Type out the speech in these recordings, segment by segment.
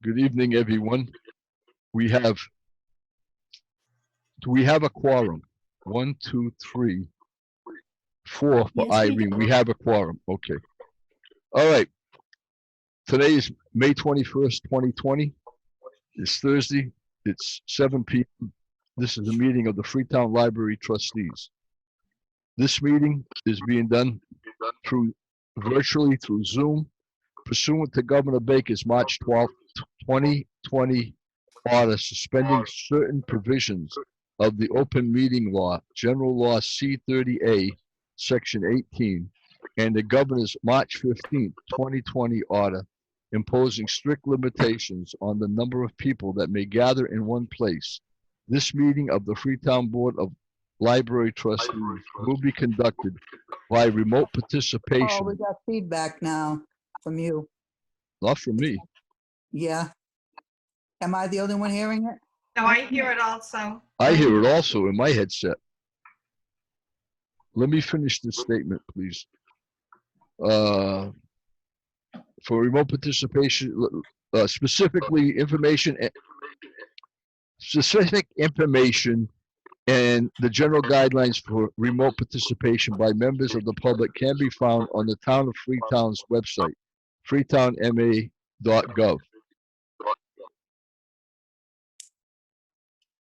Good evening, everyone. We have, do we have a quorum? One, two, three, four for Yes, we Irene. We have a quorum. Okay. All right. Today is May 21st, 2020. It's Thursday. It's 7 p.m. This is a meeting of the Freetown Library Trustees. This meeting is being done virtually through Zoom, pursuant to Governor Baker's March 12th, 2020 order suspending certain provisions of the Open Meeting Law, General Law C-30A, Section 18, and the Governor's March 15th, 2020 order imposing strict limitations on the number of people that may gather in one place. This meeting of the Freetown Board of Library Trustees will be conducted by remote Oh, participation, we got feedback now from you. not from me. Yeah. Am I the only one hearing it? No, I hear it also. I hear it also in my headset. Let me finish this statement, please. For remote participation, specific information and the general guidelines for remote participation by members of the public can be found on the Town of Freetown's website, freetownma.gov.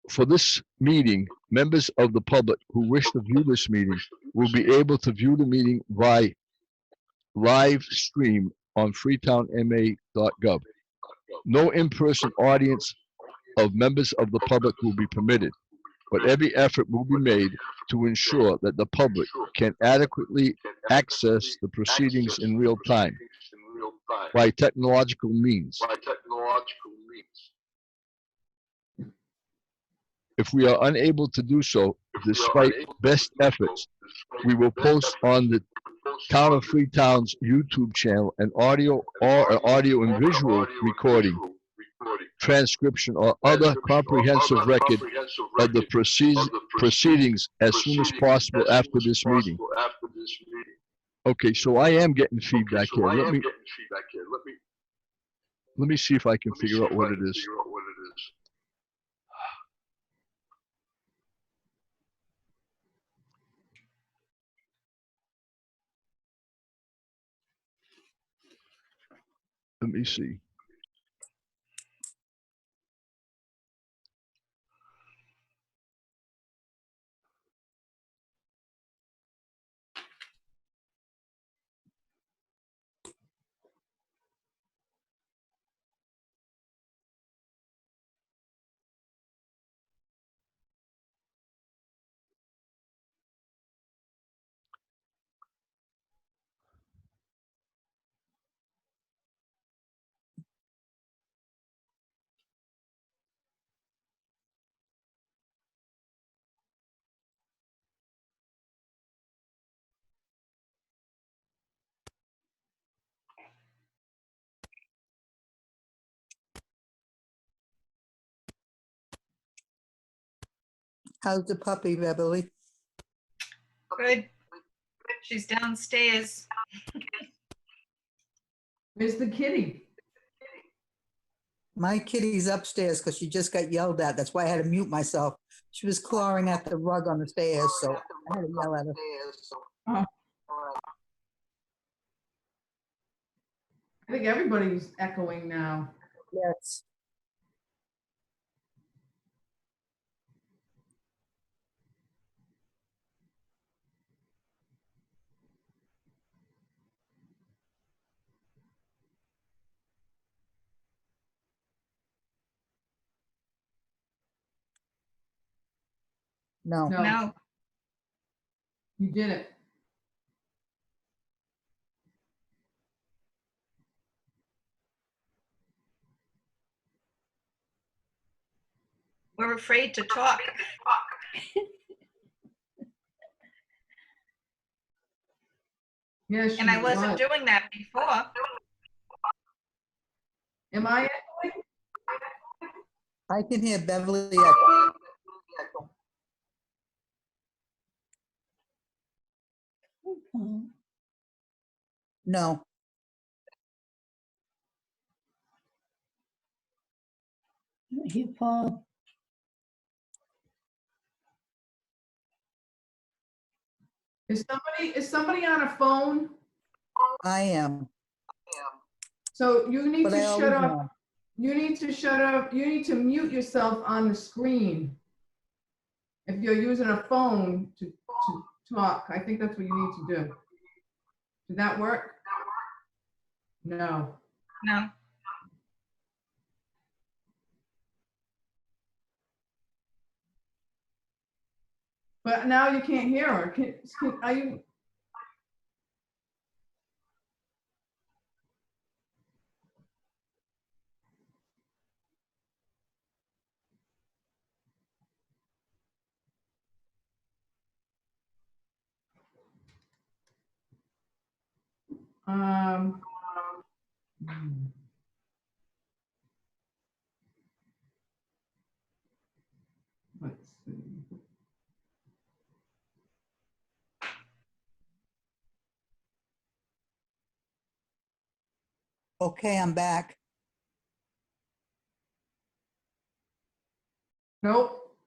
For this meeting, members of the public who wish to view this meeting will be able to view the meeting by live stream on freetownma.gov. No in-person audience of members of the public will be permitted, but every effort will be made to ensure that the public can adequately access the proceedings in real time by technological means. If we are unable to do so, despite best efforts, we will post on the Town of Freetown's YouTube channel an audio and visual recording, transcription, or other comprehensive record of the proceedings as soon as possible after this meeting. Okay, so I am getting feedback here. Let me see if I can figure out what it is. Let me see. How's the puppy, Beverly? Good. She's downstairs. Where's the kitty? My kitty's upstairs because she just got yelled at. That's why I had to mute myself. She was clawing at the rug on the stairs, so I had to yell at her. Oh. I think everybody's echoing now. Yes. No. No. You did it. We're afraid to talk. Yes, And I wasn't doing that before. Am I echoing? I can hear Beverly echo. No. I hear Paul. Is somebody on a phone? I am, So you need but to I shut always off, am. you need to shut up, you need to mute yourself on the screen. If you're using a phone to talk, I think that's what you need to do. Did that work? No. No. But now you can't hear her. Are you? Um, let's see. Okay, I'm back. Nope.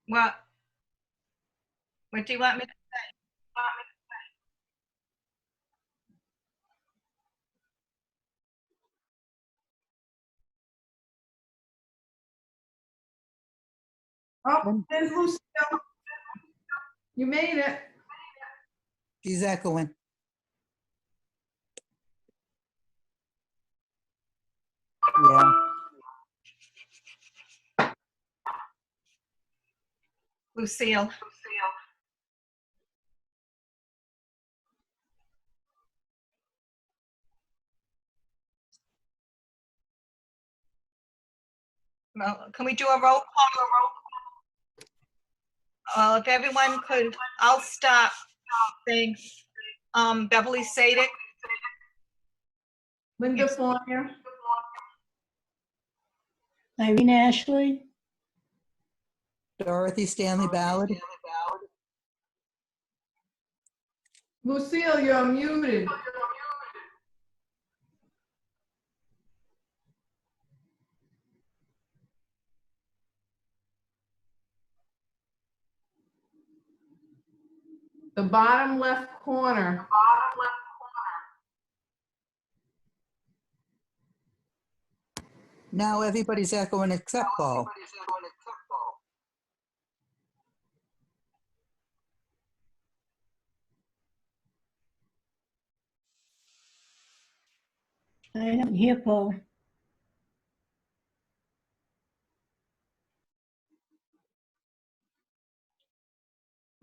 What? What do you want me to? Oh, there's Lucille. You made it. She's echoing. Yeah, Lucille. Well, can we do a roll call? If everyone could, I'll stop. Thanks. Beverly Sadik, Linda Fournier. Irene Ashley, Dorothy Stanley Ballard. Lucille, you're muted. The bottom left corner. Now everybody's echoing except Paul. I don't hear Paul.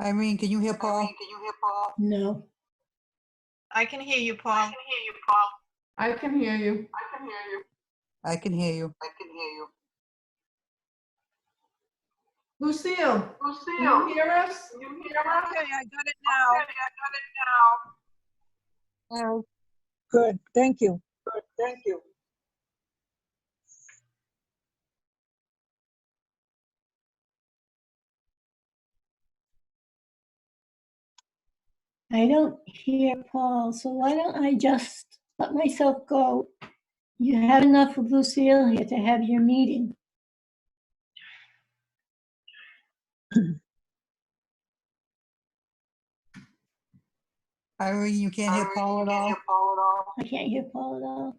Irene, can you hear Paul? No. I can hear you, Paul. I can hear you. I can hear you. Lucille, you hear us? Okay, I got it now. Oh, good. Thank you. I don't hear Paul, so why don't I just let myself go? You have enough of Lucille here to have your meeting. Irene, you can't hear Paul at all? I can't hear Paul at all.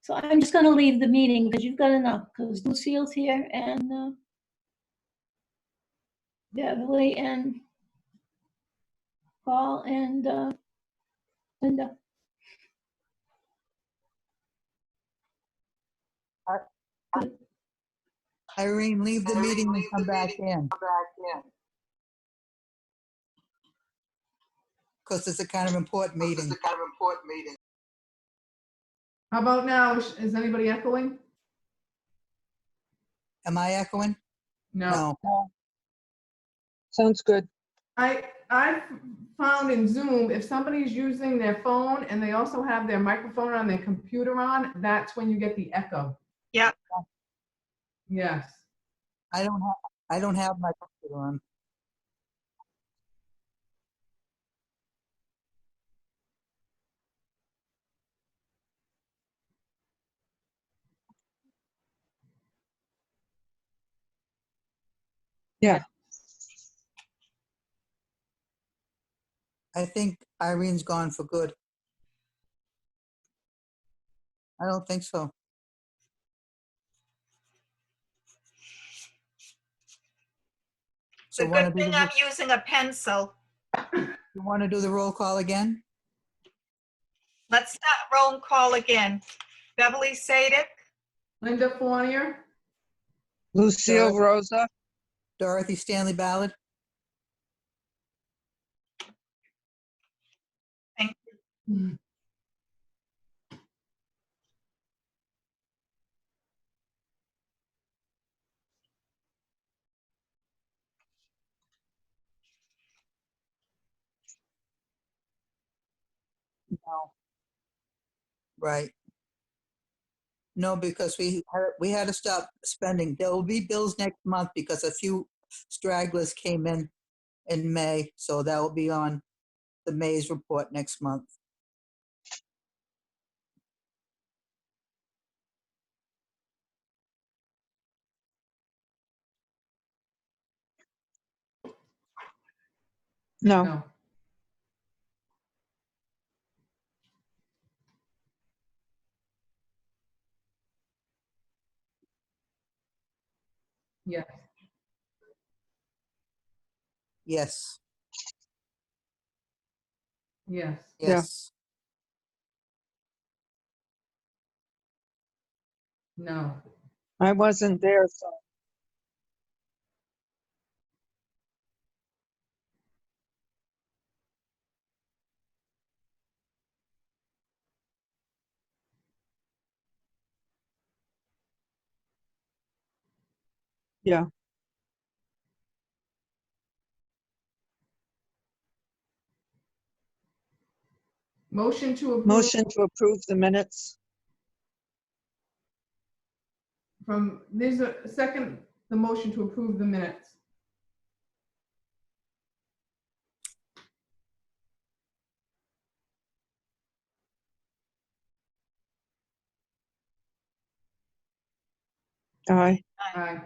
So I'm just gonna leave the meeting because you've got enough, because Lucille's here and Beverly and Paul and Linda. Irene, leave the meeting and come back in. Because it's a kind of important meeting. How about now? Is anybody echoing? Am I echoing? No. Sounds good. I found in Zoom, if somebody's using their phone and they also have their microphone on their computer on, that's when you get the echo. Yep. Yes. I don't have my computer on. Yeah. I think Irene's gone for good. I don't think so. It's So a want to good do thing the, I'm using a pencil. you want to do the roll call again? Let's start roll call again. Beverly Sadik, Linda Fournier, Lucille Dorothy- Rosa, Dorothy Stanley Ballard? No. Right. No, because we had to stop spending. There will be bills next month because a few stragglers came in May, so that will be on the May's report next month. no, no. Yes, Yes, yes, Yeah. yes. no, I wasn't there, so. Yeah, motion to approve motion to approve the minutes. from, there's a second, the motion to approve the minutes. Aye, Aye.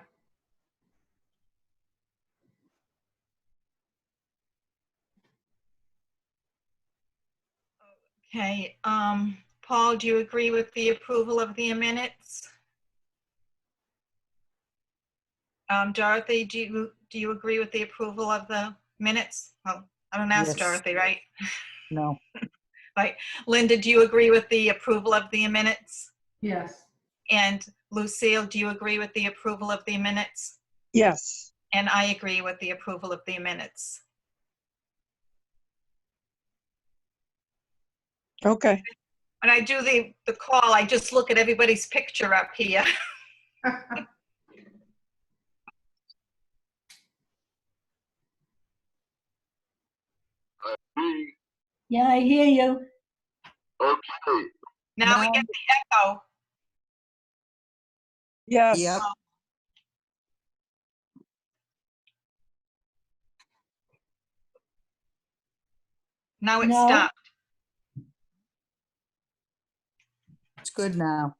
okay, Paul, do you agree with the approval of the minutes? Dorothy, do you agree with the approval of the minutes? Well, I don't ask Yes. Dorothy, right? No, Linda, do you agree with the approval of the minutes? Yes, And Lucille, do you agree with the approval of the minutes? yes, And I agree with the approval of the minutes. okay. When I do the call, I just look at everybody's picture up here. Yeah, I hear you. Okay, Now we No. get the echo. Yes, yep, Now it No. stopped. it's good now.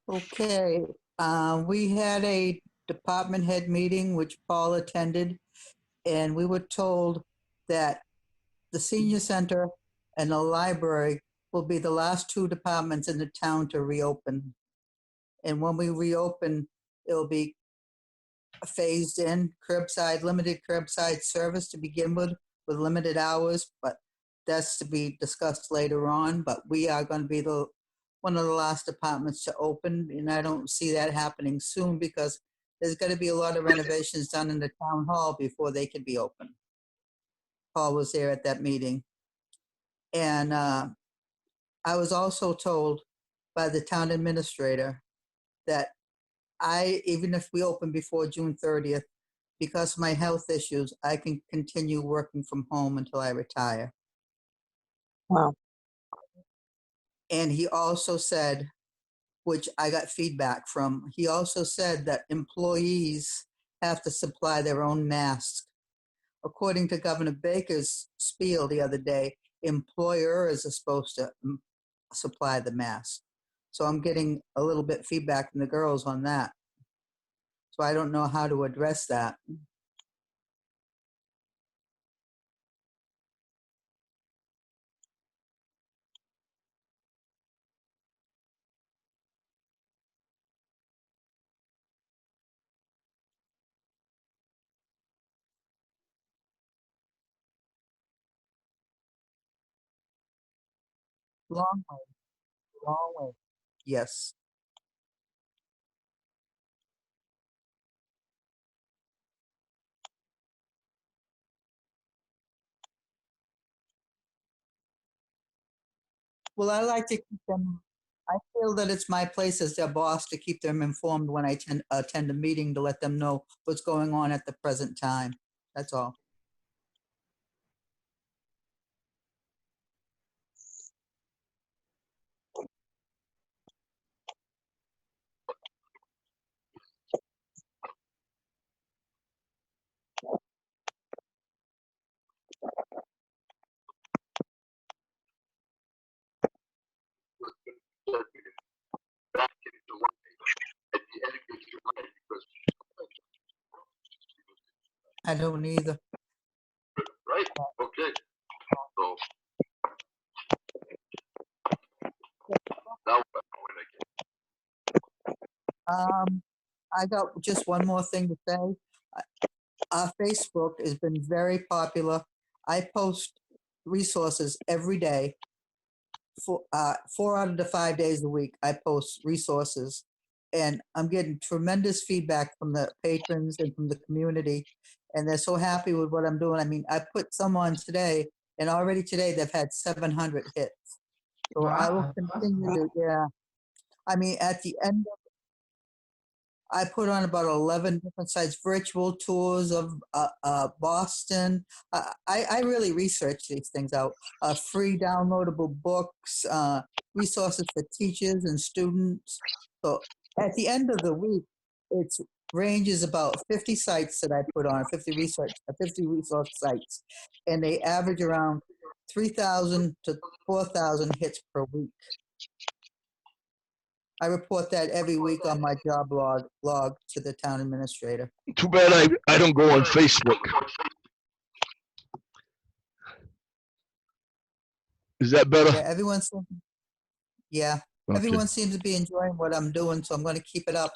Okay, we had a department head meeting which Paul attended, and we were told that the senior center and the library will be the last two departments in the town to reopen. And when we reopen, it'll be phased in curbside, limited curbside service to begin with limited hours, but that's to be discussed later on. But we are going to be one of the last departments to open, and I don't see that happening soon because there's going to be a lot of renovations done in the town hall before they can be open. Paul was there at that meeting. And I was also told by the town administrator that even if we open before June 30th, because of my health issues, I can continue working from home until I retire. wow, And he also said which I got feedback from. He also said that employees have to supply their own masks. According to Governor Baker's spiel the other day, employers are supposed to supply the mask. So I'm getting a little bit feedback from the girls on that. So I don't know how to address that. Long way, long way. Yes. Well, I like to keep them, I feel that it's my place as their boss to keep them informed when I attend a meeting to let them know what's going on at the present time. That's all. I don't either. Right, okay. So. Now, I got just one more thing to say. Our Facebook has been very popular. I post resources every day. 4 out of the 5 days a week, I post resources, and I'm getting tremendous feedback from the patrons and from the community, and they're so happy with what I'm doing. I mean, I put some on today, and already today they've had 700 hits. So I will Wow, that's continue awesome. to, yeah. I mean, at the end I put on about 11 different sites, virtual tours of Boston. I really research these things out. Free downloadable books, resources for teachers and students. So at the end of the week, it ranges about 50 sites that I put on, 50 resource sites, and they average around 3,000 to 4,000 hits per week. I report that every week on my job log to the town administrator. too bad I don't go on Facebook. Is that better? Yeah, Okay. everyone seems to be enjoying what I'm doing, so I'm going to keep it up.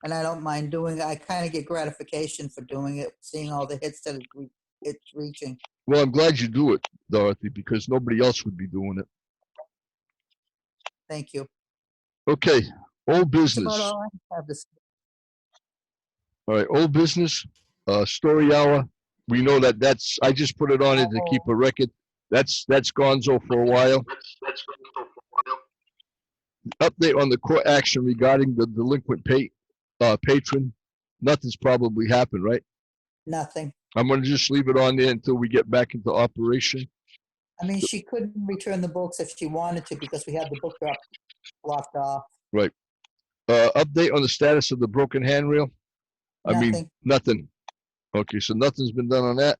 And I don't mind doing it. I kind of get gratification for doing it, seeing all the hits that it's reaching. Well, I'm glad you do it, Dorothy, because nobody else would be doing it. Thank you. Okay, old That's about business. all I have to say. All right, old business, story hour. We know that's, I just put it on it to keep a record. That's gonzo for a while. Update on the court action regarding the delinquent patron. Nothing's probably happened, right? Nothing. I'm gonna just leave it on there until we get back into operation. I mean, she couldn't return the books if she wanted to because we had the book drop blocked off. Right. Update on the status of the broken handrail. I mean, Nothing. nothing. Okay, so nothing's been done on that.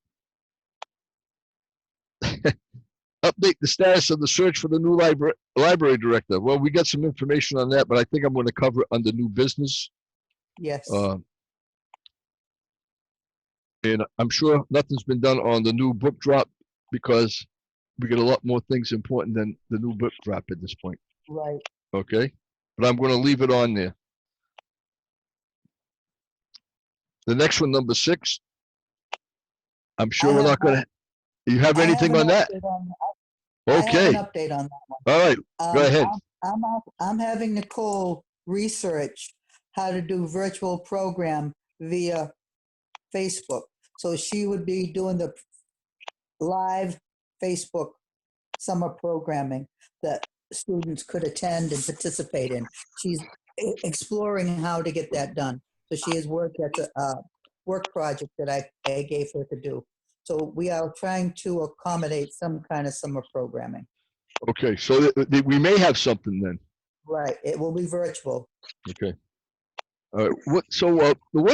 Update the status of the search for the new library director. Well, we got some information on that, but I think I'm going to cover it under new business. Yes. And I'm sure nothing's been done on the new book drop because we got a lot more things important than the new book drop at this point. Right. Okay, but I'm going to leave it on there. The next one, number 6. I'm sure we're not going to. You have anything on that? Okay. I have an update on that one. All right. Go ahead. I'm having Nicole research how to do virtual program via Facebook. So she would be doing the live Facebook summer programming that students could attend and participate in. She's exploring how to get that done. So she has worked at the work project that I gave her to do. So we are trying to accommodate some kind of summer programming. Okay, so we may have something then. Right, it will be virtual. Okay. All right. What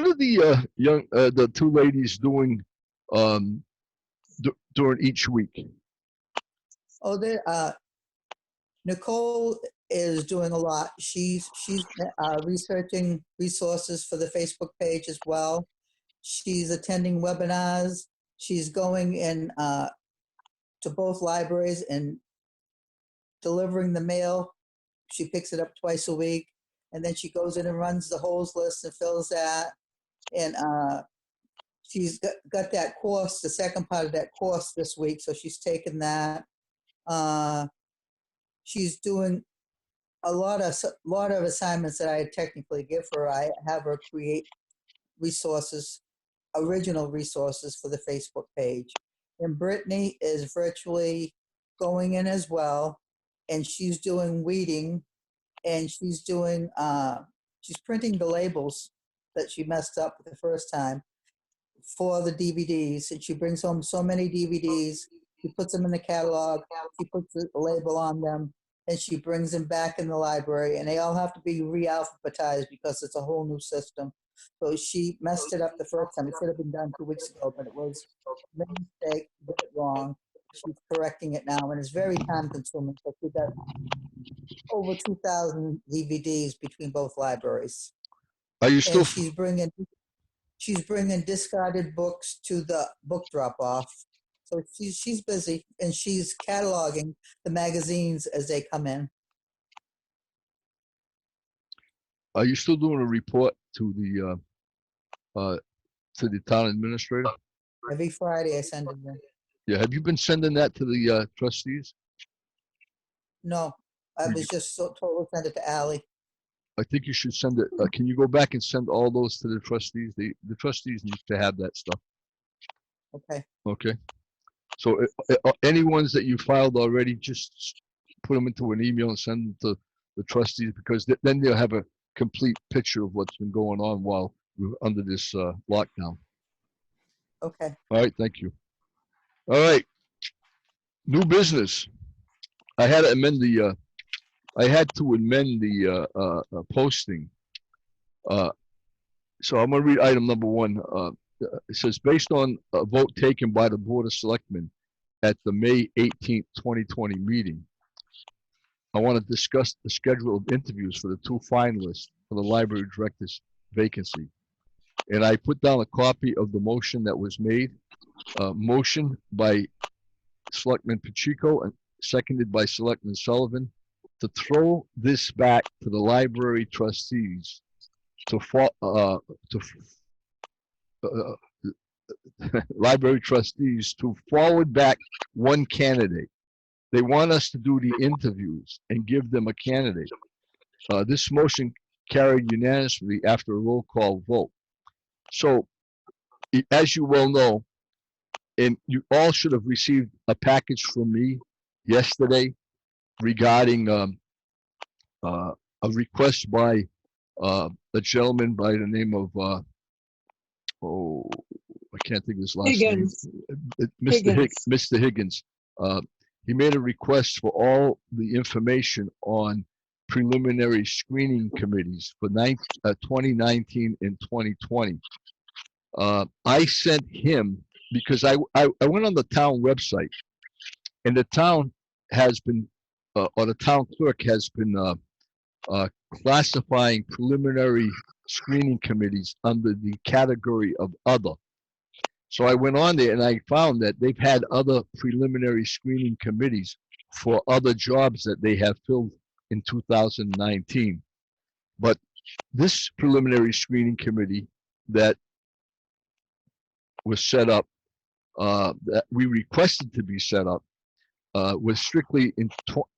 are the the two ladies doing during each week? Oh, Nicole is doing a lot. She's researching resources for the Facebook page as well. She's attending webinars. She's going in to both libraries and delivering the mail. She picks it up twice a week, and then she goes in and runs the holds list and fills that. And she's got that course, the second part of that course this week, so she's taken that. She's doing a lot of assignments that I technically give her. I have her create resources, original resources for the Facebook page. And Brittany is virtually going in as well, and she's doing weeding, and she's doing she's printing the labels that she messed up the first time for the DVDs, and she brings home so many DVDs. She puts them in the catalog. She puts a label on them, and she brings them back in the library, and they all have to be re-alphabetized because it's a whole new system. So she messed it up the first time. It should have been done 2 weeks ago, but it was a mistake, did it wrong. She's correcting it now, and it's very time consuming. So we got over 2,000 DVDs between both libraries. Are you still? And she's bringing discarded books to the book drop off. So she's busy, and she's cataloging the magazines as they come in. Are you still doing a report to the town administrator? Every Friday I send it in. Yeah. Have you been sending that to the trustees? No, I was just told to send it to Ally. I think you should send it. Can you go back and send all those to the trustees? The trustees need to have that stuff. Okay. Okay. So any ones that you filed already, just put them into an email and send them to the trustees, because then they'll have a complete picture of what's been going on while we're under this lockdown. Okay. All right. Thank you. All right. New business. I had to amend the posting. So I'm going to read item number 1. It says, based on a vote taken by the Board of Selectmen at the May 18th, 2020 meeting, I want to discuss the schedule of interviews for the 2 finalists for the library director's vacancy. And I put down a copy of the motion that was made. Motion by Selectman Pacheco and seconded by Selectman Sullivan, to throw this back to the library trustees library trustees to forward back 1 candidate. They want us to do the interviews and give them a candidate. This motion carried unanimously after a roll call vote. So, as you well know, and you all should have received a package from me yesterday regarding a request by a gentleman by the name of I can't think of his last Higgins. name. Mr. Higgins. He made a request for all the information on preliminary screening committees for 2019 and 2020. I sent him, because I went on the town website, and the town has been, or the town clerk has been classifying preliminary screening committees under the category of other. So I went on there and I found that they've had other preliminary screening committees for other jobs that they have filled in 2019. But this preliminary screening committee that was set up, that we requested to be set up, was strictly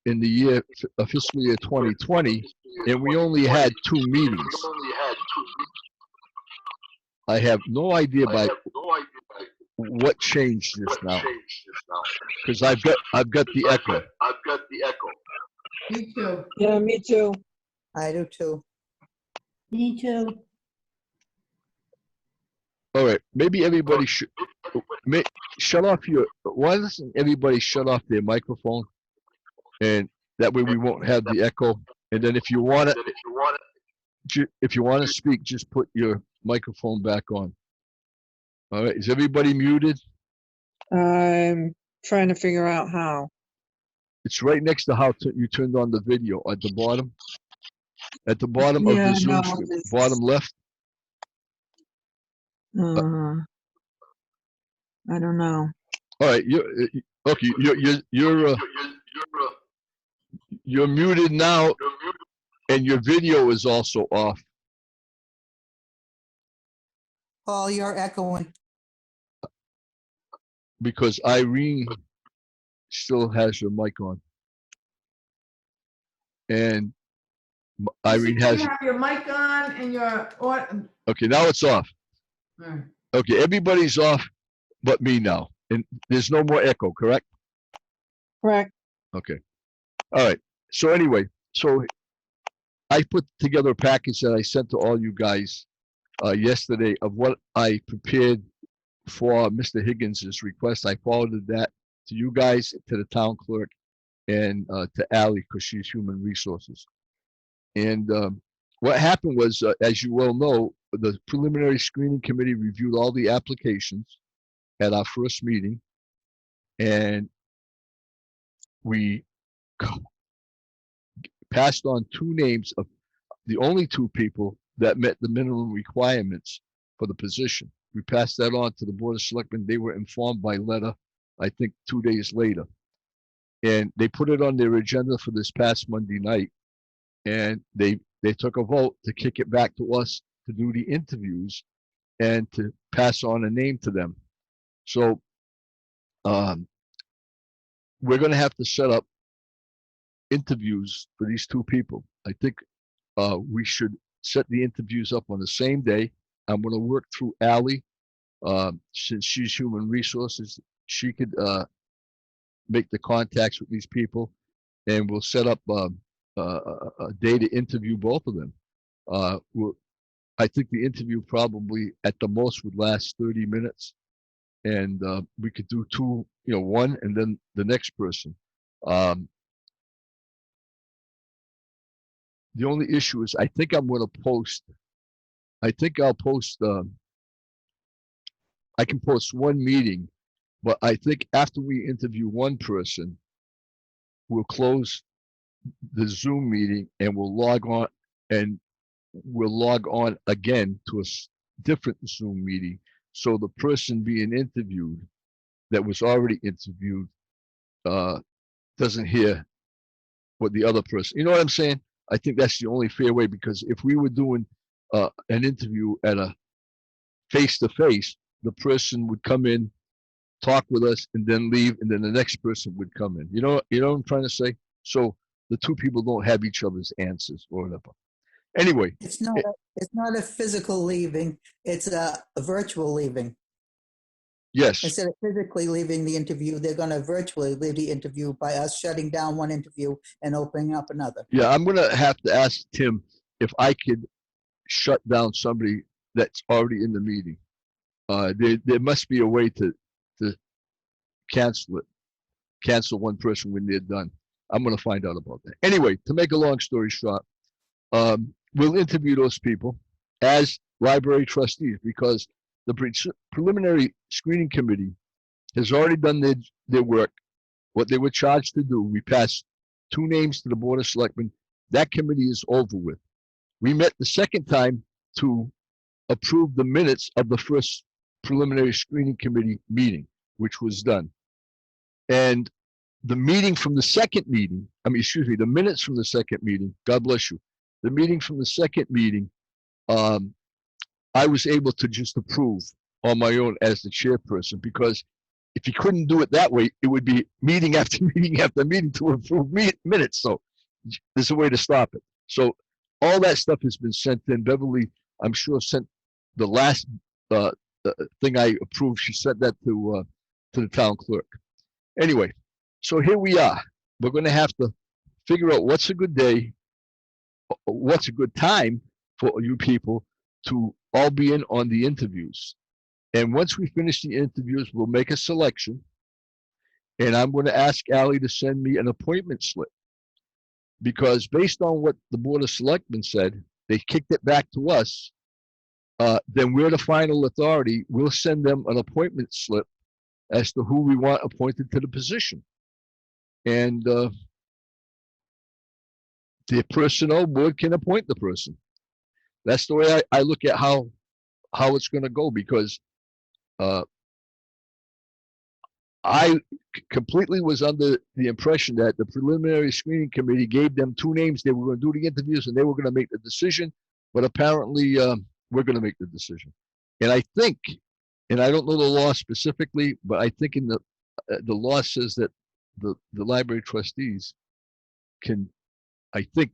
in the year fiscal year 2020, and we only had 2 meetings. I have no idea what changed this now, because I've got the echo. Me too. Yeah, me too. I do too. Me too. All right, maybe everybody should shut off your. Why doesn't everybody shut off their microphone, and that way we won't have the echo, And then if you want to speak, just put your microphone back on. All right, is everybody muted? I'm trying to figure out how. It's right next to how you turned on the video at the bottom. At the bottom of Yeah, the Zoom no, screen, it's- bottom left. I don't know. All right, okay. You're muted now, and your video is also off. Paul, you're echoing. Because Irene still has your mic on. And Irene You has, have your mic on and your, okay, now it's off. all right. Okay, everybody's off but me now. And there's no more echo, correct? Correct. Okay. All right. So anyway, so I put together a package that I sent to all you guys yesterday of what I prepared for Mr. Higgins's request. I forwarded that to you guys, to the town clerk, and to Ally, because she's human resources. And what happened was, as you well know, the preliminary screening committee reviewed all the applications at our first meeting, and we passed on 2 names of the only 2 people that met the minimum requirements for the position. We passed that on to the Board of Selectmen. They were informed by letter, I think 2 days later. And they put it on their agenda for this past Monday night. And they took a vote to kick it back to us to do the interviews and to pass on a name to them. So we're going to have to set up interviews for these 2 people. I think we should set the interviews up on the same day. I'm going to work through Ally. Since she's human resources, she could make the contacts with these people, and we'll set up a day to interview both of them. I think the interview probably at the most would last 30 minutes, and we could do 2, one and then the next person. The only issue is I think I'm going to post. I think I'll post. I can post 1 meeting, but I think after we interview 1 person, we'll close the Zoom meeting and we'll log on again to a different Zoom meeting. So the person being interviewed that was already interviewed doesn't hear what the other person, you know what I'm saying? I think that's the only fair way, because if we were doing an interview at a face-to-face, the person would come in, talk with us, and then leave, and then the next person would come in. You know what I'm trying to say? So the 2 people don't have each other's answers or whatever. Anyway, It's not a physical leaving, it's a virtual leaving. yes, Instead of physically leaving the interview, they're going to virtually leave the interview by us shutting down 1 interview and opening up another. yeah, I'm gonna have to ask Tim if I could shut down somebody that's already in the meeting. There must be a way to cancel 1 person when they're done. I'm gonna find out about that. Anyway, to make a long story short, we'll interview those people as library trustees, because the preliminary screening committee has already done their work, what they were charged to do. We passed 2 names to the Board of Selectmen. That committee is over with. We met the second time to approve the minutes of the first preliminary screening committee meeting, which was done. And the meeting from the second meeting, the minutes from the second meeting, God bless you. The meeting from the second meeting, I was able to just approve on my own as the chairperson, because if you couldn't do it that way, it would be meeting after meeting after meeting to approve minutes. So there's a way to stop it. So all that stuff has been sent in. Beverly, I'm sure, sent the last thing I approved. She sent that to the town clerk. Anyway, so here we are. We're going to have to figure out what's a good day, what's a good time for you people to all be in on the interviews. And once we finish the interviews, we'll make a selection. And I'm going to ask Ally to send me an appointment slip. because based on what the Board of Selectmen said, they kicked it back to us. Then we're the final authority. We'll send them an appointment slip as to who we want appointed to the position. And the personnel board can appoint the person. That's the way I look at how it's going to go, because I completely was under the impression that the preliminary screening committee gave them two names. They were going to do the interviews and they were going to make the decision. But apparently, we're going to make the decision. And I think, and I don't know the law specifically, but I think in the law says that the library trustees can make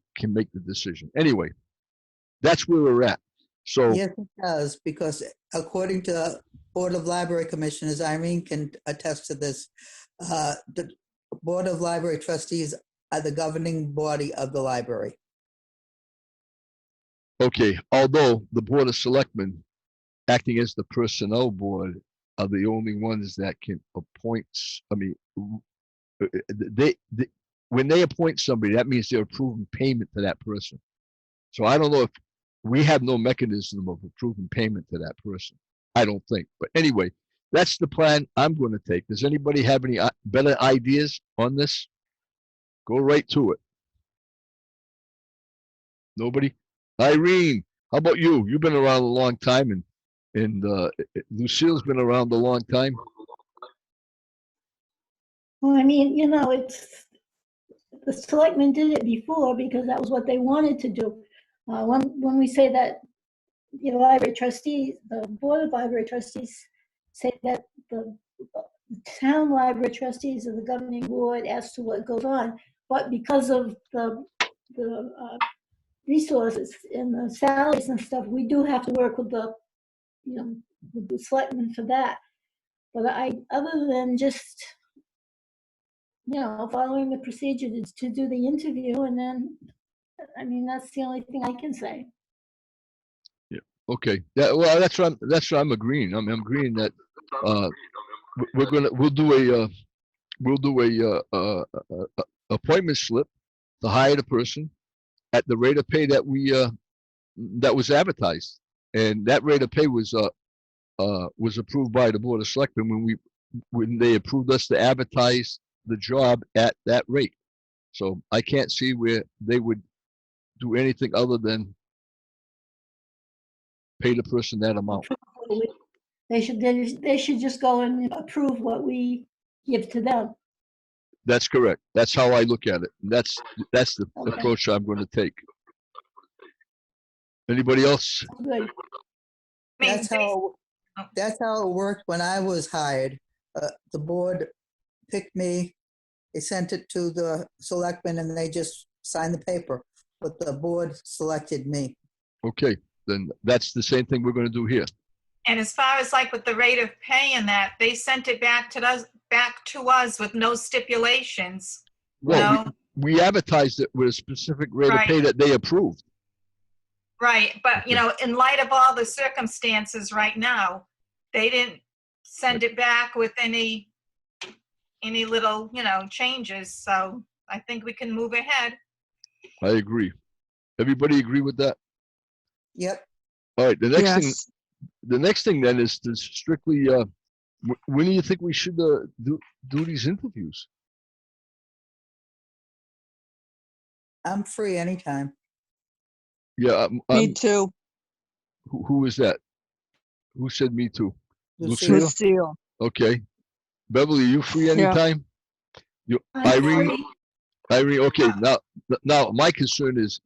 the decision. Anyway, that's where we're at. So Yes, it does, because according to the Board of Library Commissioners, Irene can attest to this, the Board of Library Trustees are the governing body of the library. okay, although the Board of Selectmen, acting as the personnel board, are the only ones that can appoint, I mean, they when they appoint somebody, that means they're approving payment to that person. So I don't know if we have no mechanism of approving payment to that person. I don't think. But anyway, that's the plan I'm going to take. Does anybody have any better ideas on this? Go right to it. Nobody? Irene, how about you? You've been around a long time, and Lucille's been around a long time. Well, I mean, you know, it's, the selectmen did it before because that was what they wanted to do. When we say that the library trustees, the Board of Library Trustees say that the town library trustees are the governing board as to what goes on, but because of the resources and the salaries and stuff, we do have to work with the, you know, with the selectmen for that. But other than just, you know, following the procedure to do the interview, and then, I mean, that's the only thing I can say. Okay. Yeah. Well, that's what I'm agreeing. I'm agreeing that we'll do a appointment slip to hire the person at the rate of pay that we that was advertised, and that rate of pay was approved by the Board of Selectmen when they approved us to advertise the job at that rate. So I can't see where they would do anything other than pay the person that amount. They should just go and approve what we give to them. That's correct. That's how I look at it. And that's the Okay. approach I'm going to take. Anybody else? Good. I mean, That's how it worked when I was hired. The board picked me, they sent it to the selectmen, and they just signed the paper. But the board selected me. Okay, then that's the same thing we're going to do here. And as far as like with the rate of pay and that, they sent it back to us with no stipulations. Well, No. we advertised it with a specific rate of pay Right. that they approved. Right, but you know, in light of all the circumstances right now, they didn't send it back with any little, you know, changes. So I think we can move ahead. I agree. Everybody agree with that? Yep. All right, the Yes. next thing then is to strictly, when do you think we should do these interviews? I'm free anytime. Yeah, Me too. who is that? Who said me too? Lucille. Lucille? Lucille. Okay. Beverly, you free anytime? I'm Irene? free. Irene, okay, now my concern is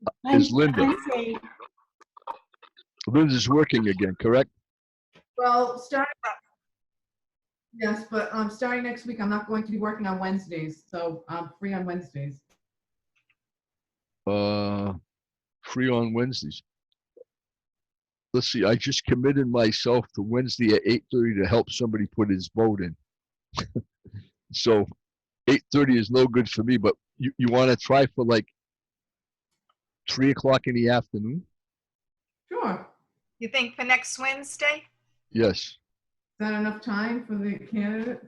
Linda. I'm free. Linda's working again, correct? Well, yes, but starting next week, I'm not going to be working on Wednesdays, so I'm free on Wednesdays. Free on Wednesdays. Let's see, I just committed myself to Wednesday at 8:30 to help somebody put his boat in. So 8:30 is no good for me, but you want to try for like 3 o'clock in the afternoon? Sure. You think for next Wednesday? Yes. Is that enough time for the candidates?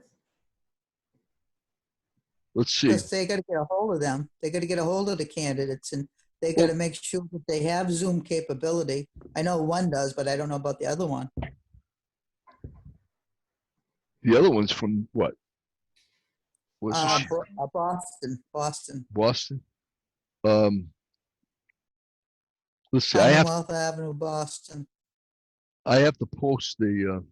let's see. Because they got to get a hold of them. They got to get a hold of the candidates and they got to make sure that they have Zoom capability. I know one does, but I don't know about the other one. The other one's from what? Was it Boston, Boston? Let's see. Commonwealth Avenue, Boston. I have to post the.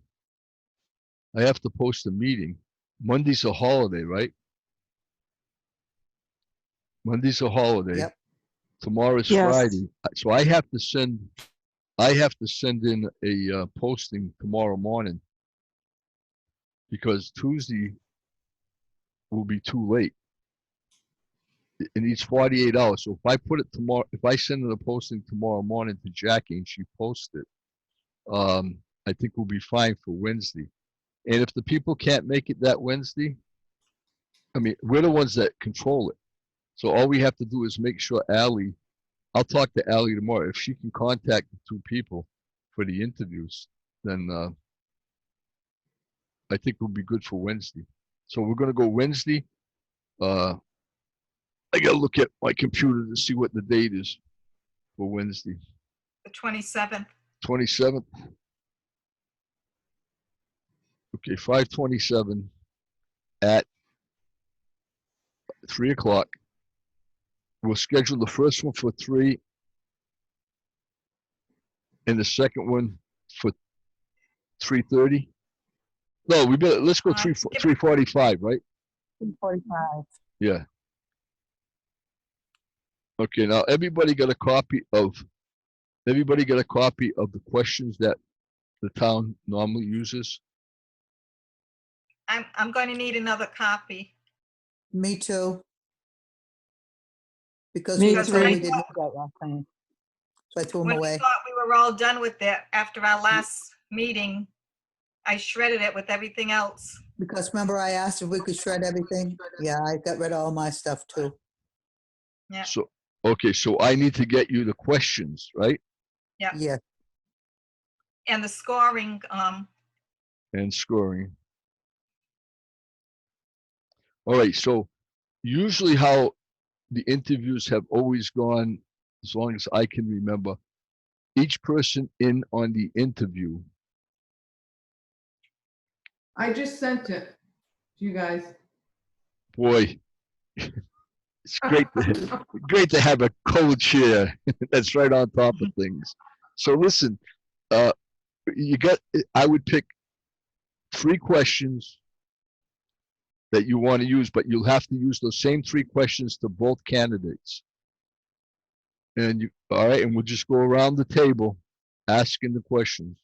I have to post a meeting. Monday's a holiday, right? Monday's a holiday. Yep. Tomorrow's Yes. Friday. So I have to send in a posting tomorrow morning because Tuesday will be too late. It needs 48 hours. So if I put it tomorrow, if I send in a posting tomorrow morning to Jackie and she posts it, I think we'll be fine for Wednesday. And if the people can't make it that Wednesday, I mean, we're the ones that control it. So all we have to do is make sure I'll talk to Ally tomorrow. If she can contact the two people for the interviews, then I think we'll be good for Wednesday. So we're gonna go Wednesday. I gotta look at my computer to see what the date is for Wednesday. The 27th. 27th. Okay, 5/27 at 3 o'clock. We'll schedule the first one for 3 and the second one for 3:30. No, we better, let's go 3:45, right? 3:45. Yeah. Okay, now everybody got a copy of the questions that the town normally uses? I'm going to need another copy. Me too. Because Me we were told too. we didn't need that last time. So I threw them When we away. thought we were all done with it after our last meeting, I shredded it with everything else. Because remember I asked if we could shred everything? Yeah, I got rid of all my stuff too. Yeah. So, okay, so I need to get you the questions, right? Yeah. Yeah. And the scoring, And scoring. All right, so usually how the interviews have always gone, as long as I can remember, each person in on the interview. I just sent it to you guys. Boy, it's great to have a co-chair that's right on top of things. So listen, I would pick 3 questions that you want to use, but you'll have to use those same 3 questions to both candidates. And all right, and we'll just go around the table asking the questions.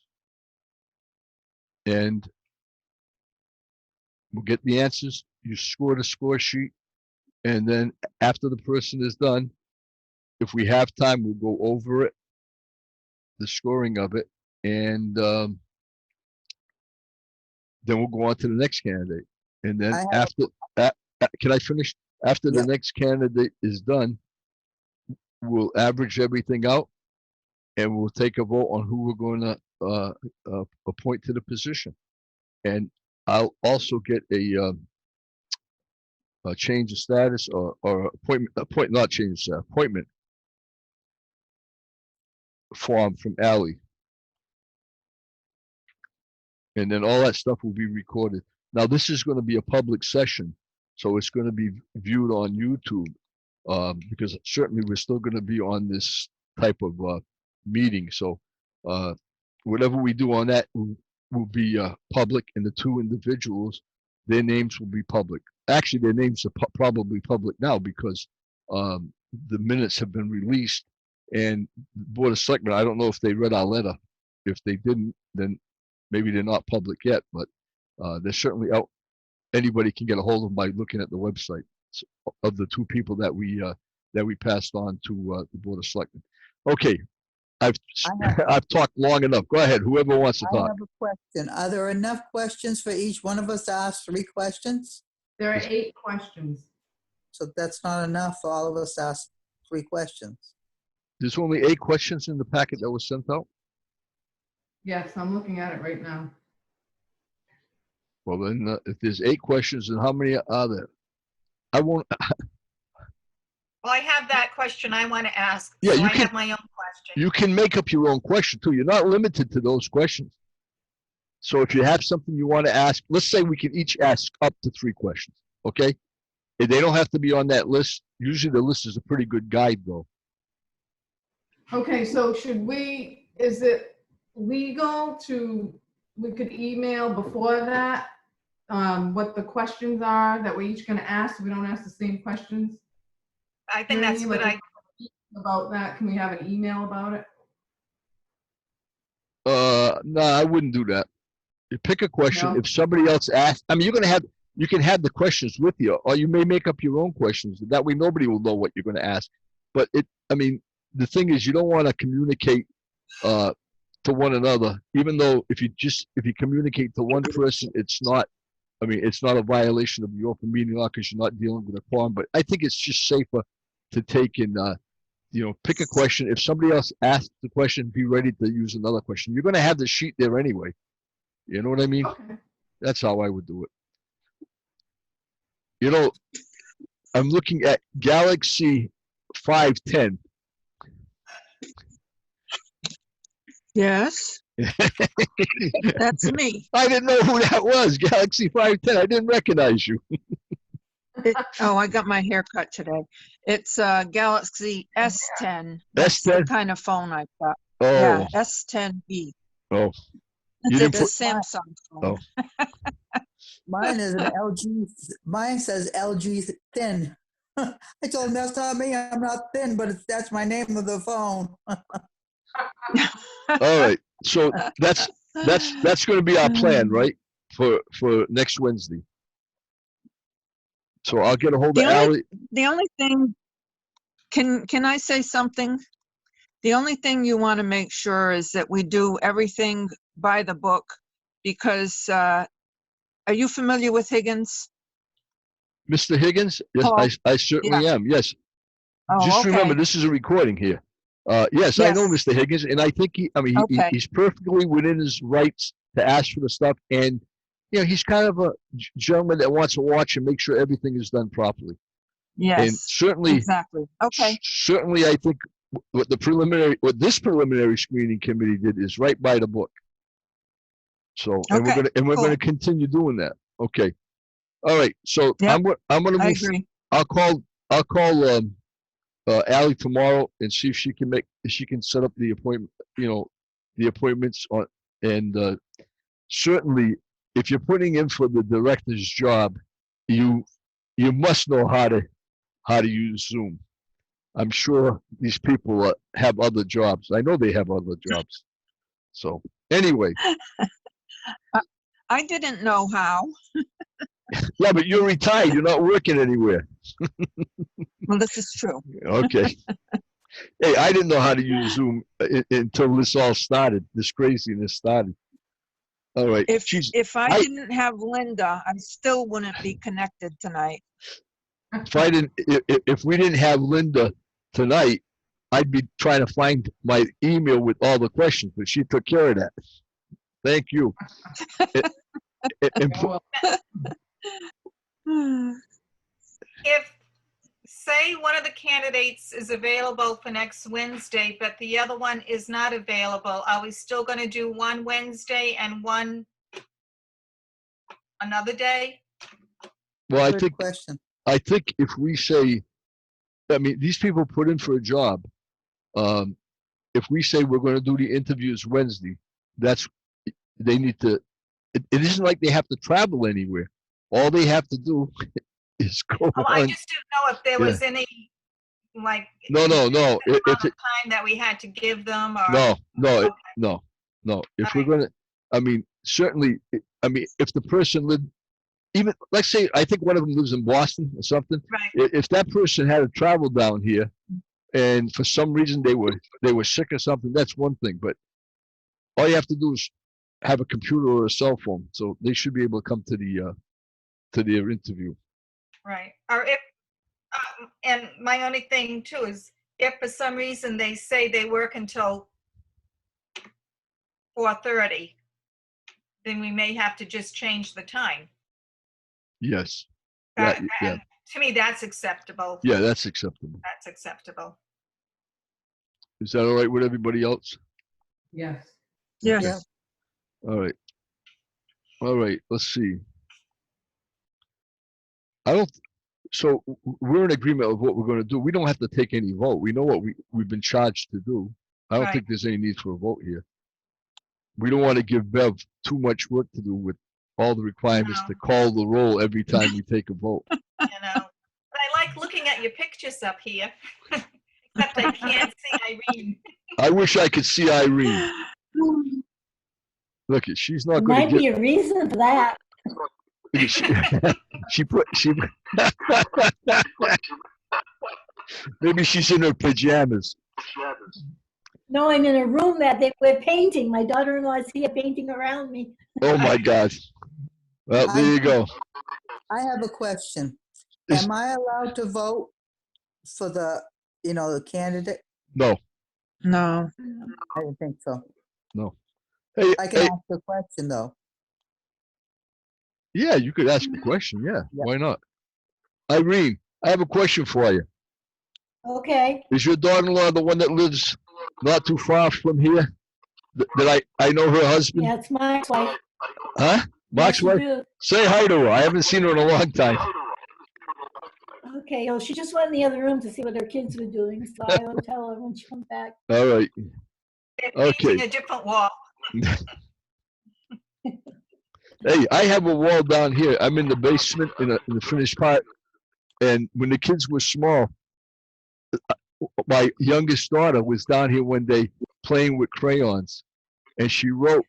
And we'll get the answers. You score the score sheet. And then after the person is done, if we have time, we'll go over it, the scoring of it. And then we'll go on to the next candidate. And then can I finish? After the next candidate is done, we'll average everything out and we'll take a vote on who we're going to appoint to the position. And I'll also get a change of status or appointment form from Ally. And then all that stuff will be recorded. Now this is going to be a public session, so it's going to be viewed on YouTube because certainly we're still going to be on this type of meeting. So whatever we do on that will be public, and the 2 individuals, their names will be public. Actually, their names are probably public now because the minutes have been released, and the Board of Selectmen, I don't know if they read our letter. If they didn't, then maybe they're not public yet, but they're certainly out. Anybody can get a hold of them by looking at the website of the 2 people that we passed on to the Board of Selectmen. Okay, I've talked long enough. Go ahead, whoever wants to I talk. have a question. Are there enough questions for each one of us to ask 3 questions? There are 8 questions. So that's not enough for all of us to ask 3 questions. There's only 8 questions in the packet that was sent out. Yes, I'm looking at it right now. Well, then if there's 8 questions, then how many are there? I won't, Well, I have that question I want to ask. Yeah, so you I can- have my own question. you can make up your own question too. You're not limited to those questions. So if you have something you want to ask, let's say we can each ask up to 3 questions, okay? And they don't have to be on that list. Usually the list is a pretty good guide though. Okay, so is it legal we could email before that, what the questions are that we're each gonna ask, so we don't ask the same questions? I think You know what I that's mean? what Like, about that, can we have an email about it? No, I wouldn't do that. You pick a question. No? If somebody else asks, I mean, you can have the questions with you, or you may make up your own questions. That way nobody will know what you're going to ask. But I mean, the thing is, you don't want to communicate to one another, even though if you communicate to one person, it's not a violation of the open meeting law because you're not dealing with a quorum. But I think it's just safer to take and, pick a question. If somebody else asks the question, be ready to use another question. You're going to have the sheet there anyway. You know what I mean? Okay. That's how I would do it. I'm looking at Galaxy 510. Yes, that's me. I didn't know who that was. Galaxy 510. I didn't recognize you. Oh, I got my hair cut today. It's Galaxy S10. That's the S10? kind of phone I've got. Oh, Yeah, S10B. oh. You It's didn't a put, Samsung phone. Mine is an LG. Mine says LG thin. I told him that's not me. I'm not thin, but that's my name of the phone. all right. So that's going to be our plan, right? For next Wednesday. So I'll get a hold of Allie. The only thing, can I say something? The only thing you want to make sure is that we do everything by the book, because are you familiar with Higgins? Mr. Higgins? Yes, Paul? I certainly am. Yes. Oh, Just remember, okay. this is a recording here. Yes, I know Yes. Mr. Higgins, and I think Okay. he's perfectly within his rights to ask for the stuff. And, he's kind of a gentleman that wants to watch and make sure everything is done properly. And Yes, certainly, exactly. Okay. certainly, I think what this preliminary screening committee did is right by the book. So, and Okay, we're cool. gonna continue doing that. Okay. All right. So Yep, I'm gonna I move. agree. I'll call Ally tomorrow and see if she can set up the appointment. The appointments on, and certainly if you're putting in for the director's job, you must know how to use Zoom. I'm sure these people have other jobs. I know they have other jobs. So anyway, I didn't know how. yeah, but you're retired. You're not working anywhere. Well, this is true. Okay. Hey, I didn't know how to use Zoom until this all started. This craziness started. All right. If I I- didn't have Linda, I still wouldn't be connected tonight. If we didn't have Linda tonight, I'd be trying to find my email with all the questions, but she took care of that. Thank you. And Oh, well, If, say, one of the candidates is available for next Wednesday, but the other one is not available, are we still going to do one Wednesday and one another day? well, Good question. I think if we say, I mean, these people put in for a job. If we say we're going to do the interviews Wednesday, they need to. It isn't like they have to travel anywhere. All they have to do is go Oh, I on. just didn't know if there was any, like, No. amount of time that we had to give them, or. No. Okay. No. If All we're right. going to, I mean, certainly, I mean, if the person lived, even, let's say, I think one of them lives in Boston or something. Right. If that person had to travel down here and for some reason they were sick or something, that's one thing. But all you have to do is have a computer or a cell phone. So they should be able to come to their interview. Right. Or if, and my only thing too is if for some reason they say they work until 4:30, then we may have to just change the time. Yes. Uh, Yeah. and To me, that's acceptable. Yeah, that's acceptable. That's acceptable. Is that all right with everybody else? Yes. Yes. Yeah. All right. All right, let's see. I don't, so we're in agreement of what we're gonna do. We don't have to take any vote. We know what we've been charged to do. I don't Right. think there's any need for a vote here. We don't want to give Bev too much work to do with all the requirements No. to call the roll every time we take a vote. You know, but I like looking at your pictures up here. Except I can't see Irene. I wish I could see Irene. Look, she's There not gonna might get, be a reason for that. look, she maybe she's in her pajamas. No, I'm in a room that we're painting. My daughter-in-law is here painting around me. Oh my God. Well, there you go. I have a question. Is- Am I allowed to vote for the, the candidate? No, No. I don't think so. no. Hey, I can hey, ask the question, though. yeah, you could ask a question. Yeah, Yeah. why not? Irene, I have a question for you. Okay. Is your daughter-in-law the one that lives not too far from here? That I know her husband? Yeah, it's my wife. Huh? Yes, Mark's you wife? do. Say hi to her. I haven't seen her in a long time. Okay, well, she just went in the other room to see what her kids were doing, so I will tell her when she comes back. All right. They're painting Okay. a different wall. Hey, I have a wall down here. I'm in the basement in the finished part. And when the kids were small, my youngest daughter was down here one day playing with crayons. And she wrote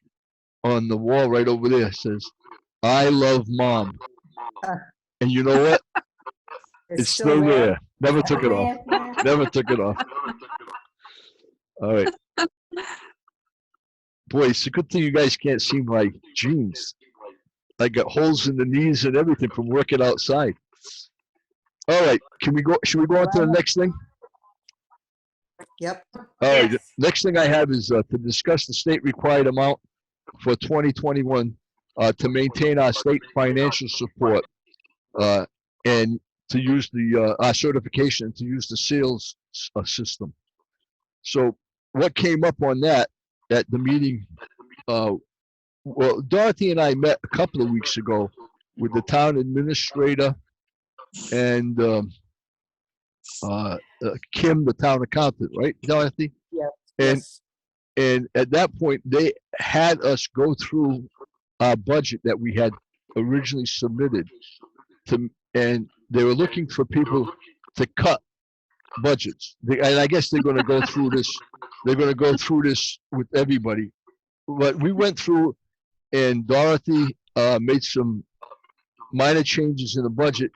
on the wall right over there, says, "I love mom." And you know what? It's still there. Never took it off. Yeah. Never took it off. All right. Boy, it's a good thing you guys can't see my jeans. I got holes in the knees and everything from working outside. All right. Should we go on to the next thing? Yep. All right. The Yes. next thing I have is to discuss the state required amount for 2021 to maintain our state financial support and to use our certification to use the sales system. So what came up on that at the meeting? Well, Dorothy and I met a couple of weeks ago with the town administrator and Kim, the town accountant, right, Dorothy? Yes. And Yes. and at that point, they had us go through our budget that we had originally submitted and they were looking for people to cut budgets. And I guess they're going to go through this. They're going to go through this with everybody. But we went through, and Dorothy made some minor changes in the budget,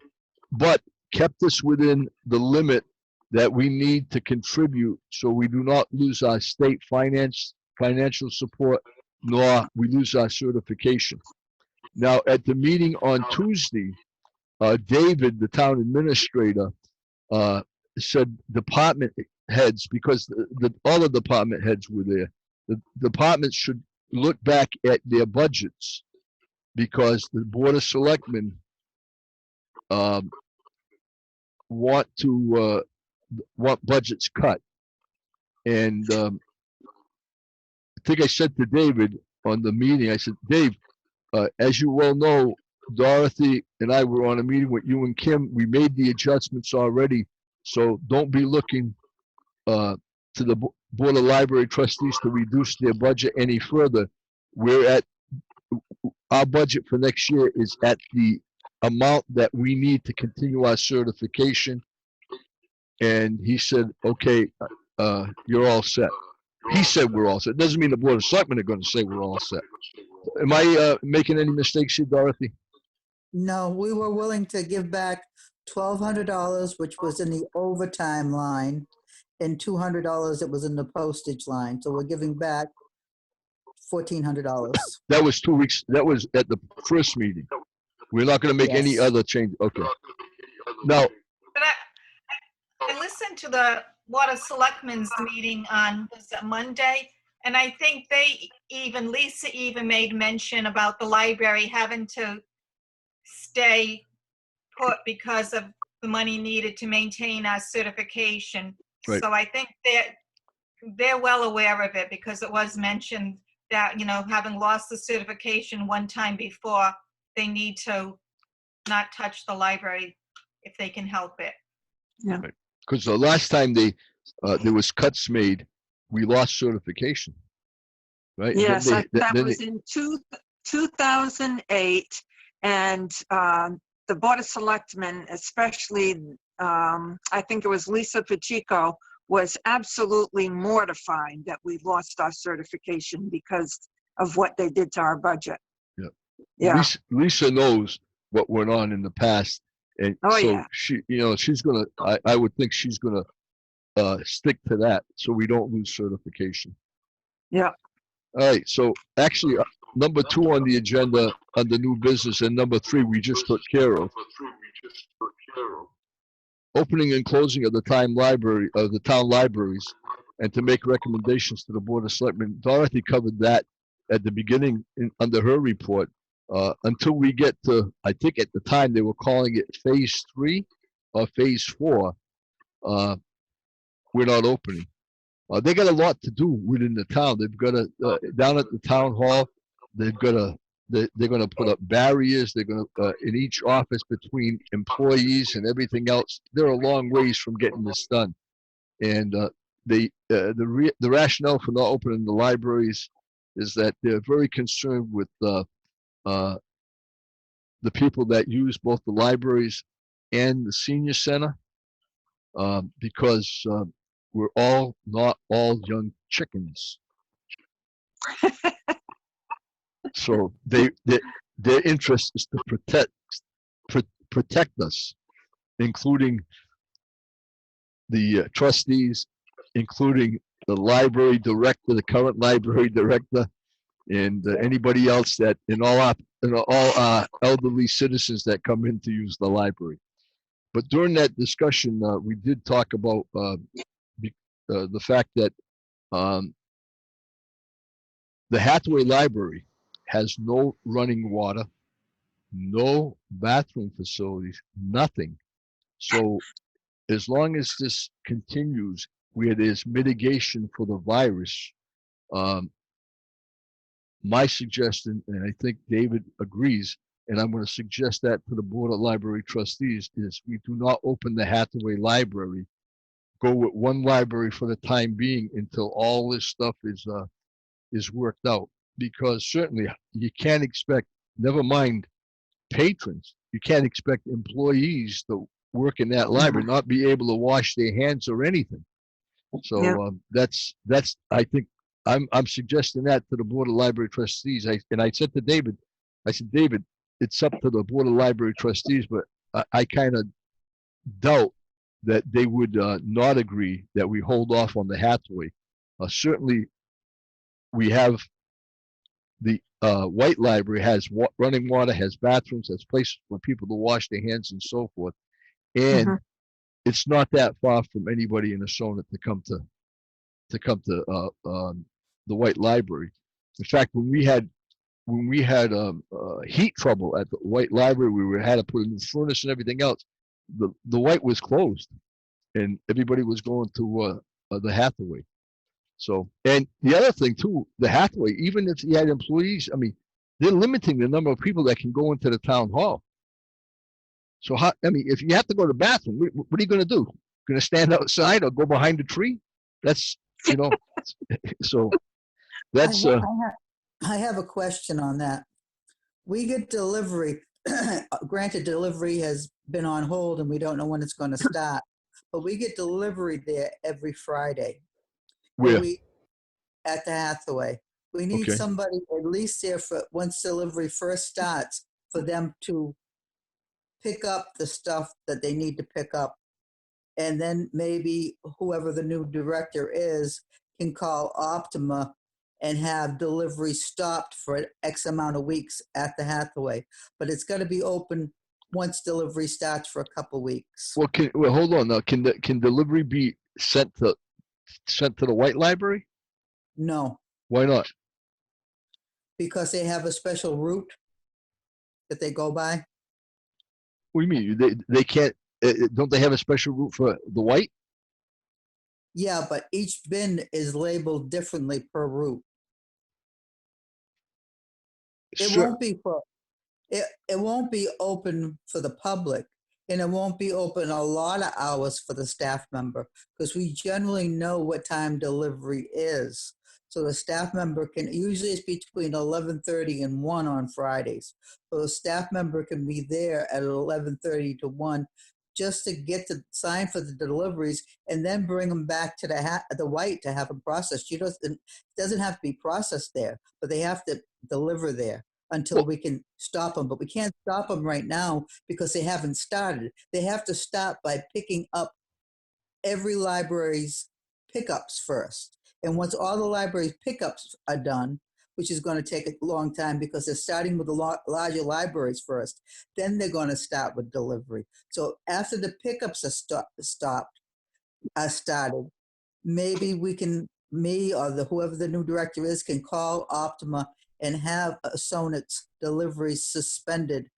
but kept us within the limit that we need to contribute, so we do not lose our state financial support, nor we lose our certification. Now, at the meeting on Tuesday, David, the town administrator, said department heads, because all the department heads were there, the departments should look back at their budgets because the Board of Selectmen want budgets cut. And I think I said to David on the meeting, I said, Dave, as you well know, Dorothy and I were on a meeting with you and Kim. We made the adjustments already. So don't be looking to the Board of Library Trustees to reduce their budget any further. Our budget for next year is at the amount that we need to continue our certification. And he said, okay, you're all set. He said we're all set. Doesn't mean the Board of Selectmen are going to say we're all set. Am I making any mistakes here, Dorothy? No, we were willing to give back $1,200, which was in the overtime line, and $200 that was in the postage line. So we're giving back $1,400. That was 2 weeks. That was at the first meeting. We're not going to make any Yes. other change. Okay. Now, But I listened to the Board of Selectmen's meeting on, was it Monday? And I think Lisa even made mention about the library having to stay put because of the money needed to maintain our certification. Right. So I think they're well aware of it because it was mentioned that, having lost the certification one time before, they need to not touch the library if they can help it. Because the last time there was cuts made, we lost certification, right? And then Yes, that then was in 2008, and the Board of Selectmen, especially, I think it was Lisa Pacheco, was absolutely mortified that we lost our certification because of what they did to our budget. Yeah. Yeah. Lisa knows what went on in the past, and Oh, so yeah. she's gonna. I would think she's gonna stick to that so we don't lose certification. Yeah. All right. So actually, number 2 on the agenda under new business, and number 3 we just took care of. Opening and closing of the town libraries, and to make recommendations to the Board of Selectmen. Dorothy covered that at the beginning under her report. Until we get to, I think at the time they were calling it phase 3 or phase 4, we're not opening. They got a lot to do within the town. They've got down at the town hall, they're gonna put up barriers. They're gonna in each office between employees and everything else. They're a long ways from getting this done, and the rationale for not opening the libraries is that they're very concerned with the people that use both the libraries and the senior center, because we're not all young chickens. So their interest is to protect us, including the trustees, including the library director, the current library director, and anybody else that in all elderly citizens that come in to use the library. But during that discussion, we did talk about the fact that the Hathaway Library has no running water, no bathroom facilities, nothing. So as long as this continues, where there's mitigation for the virus, my suggestion, and I think David agrees, and I'm going to suggest that to the Board of Library Trustees, is we do not open the Hathaway Library. Go with one library for the time being until all this stuff is worked out. Because certainly you can't expect, never mind patrons, you can't expect employees to work in that library, not be able to wash their hands or anything. So that's I think I'm suggesting that to the Board of Library Trustees. I said to David, David, it's up to the Board of Library Trustees, but I kind of doubt that they would not agree that we hold off on the Hathaway. Certainly, we have the White Library has running water, has bathrooms, has places for people to wash their hands and so forth, and it's not that far from anybody in Asona to come to the White Library. In fact, when we had heat trouble at the White Library, we had to put a new furnace and everything else. The White was closed, and everybody was going to the Hathaway. So, and the other thing too, the Hathaway, even if you had employees, I mean, they're limiting the number of people that can go into the town hall. So, if you have to go to the bathroom, what are you going to do? Going to stand outside or go behind a tree? That's, so that's. I have a question on that. We get delivery. Granted, delivery has been on hold and we don't know when it's going to start, but we get delivery there every Friday. Where? At the Hathaway. We need somebody at least there for once delivery first starts for them to pick up the stuff that they need to pick up. And then maybe whoever the new director is can call Optima and have delivery stopped for X amount of weeks at the Hathaway. But it's got to be open once delivery starts for a couple weeks. Well, hold on now. Can delivery be sent to the White Library? No. Why not? Because they have a special route that they go by. What do you mean? They can't don't they have a special route for the white? Yeah, but each bin is labeled differently per route. It Sure. won't be for, it won't be open for the public, and it won't be open a lot of hours for the staff member, because we generally know what time delivery is. So the staff member can, usually it's between 11:30 and 1 on Fridays. So the staff member can be there at 11:30 to 1 just to get the sign for the deliveries and then bring them back to the white to have them processed. It doesn't have to be processed there, but they have to deliver there until Well- we can stop them. But we can't stop them right now because they haven't started. They have to start by picking up every library's pickups first. And once all the library's pickups are done, which is going to take a long time because they're starting with the larger libraries first, then they're going to start with delivery. So after the pickups are started, maybe we can, me or whoever the new director is, can call Optima and have a Sonet's delivery suspended.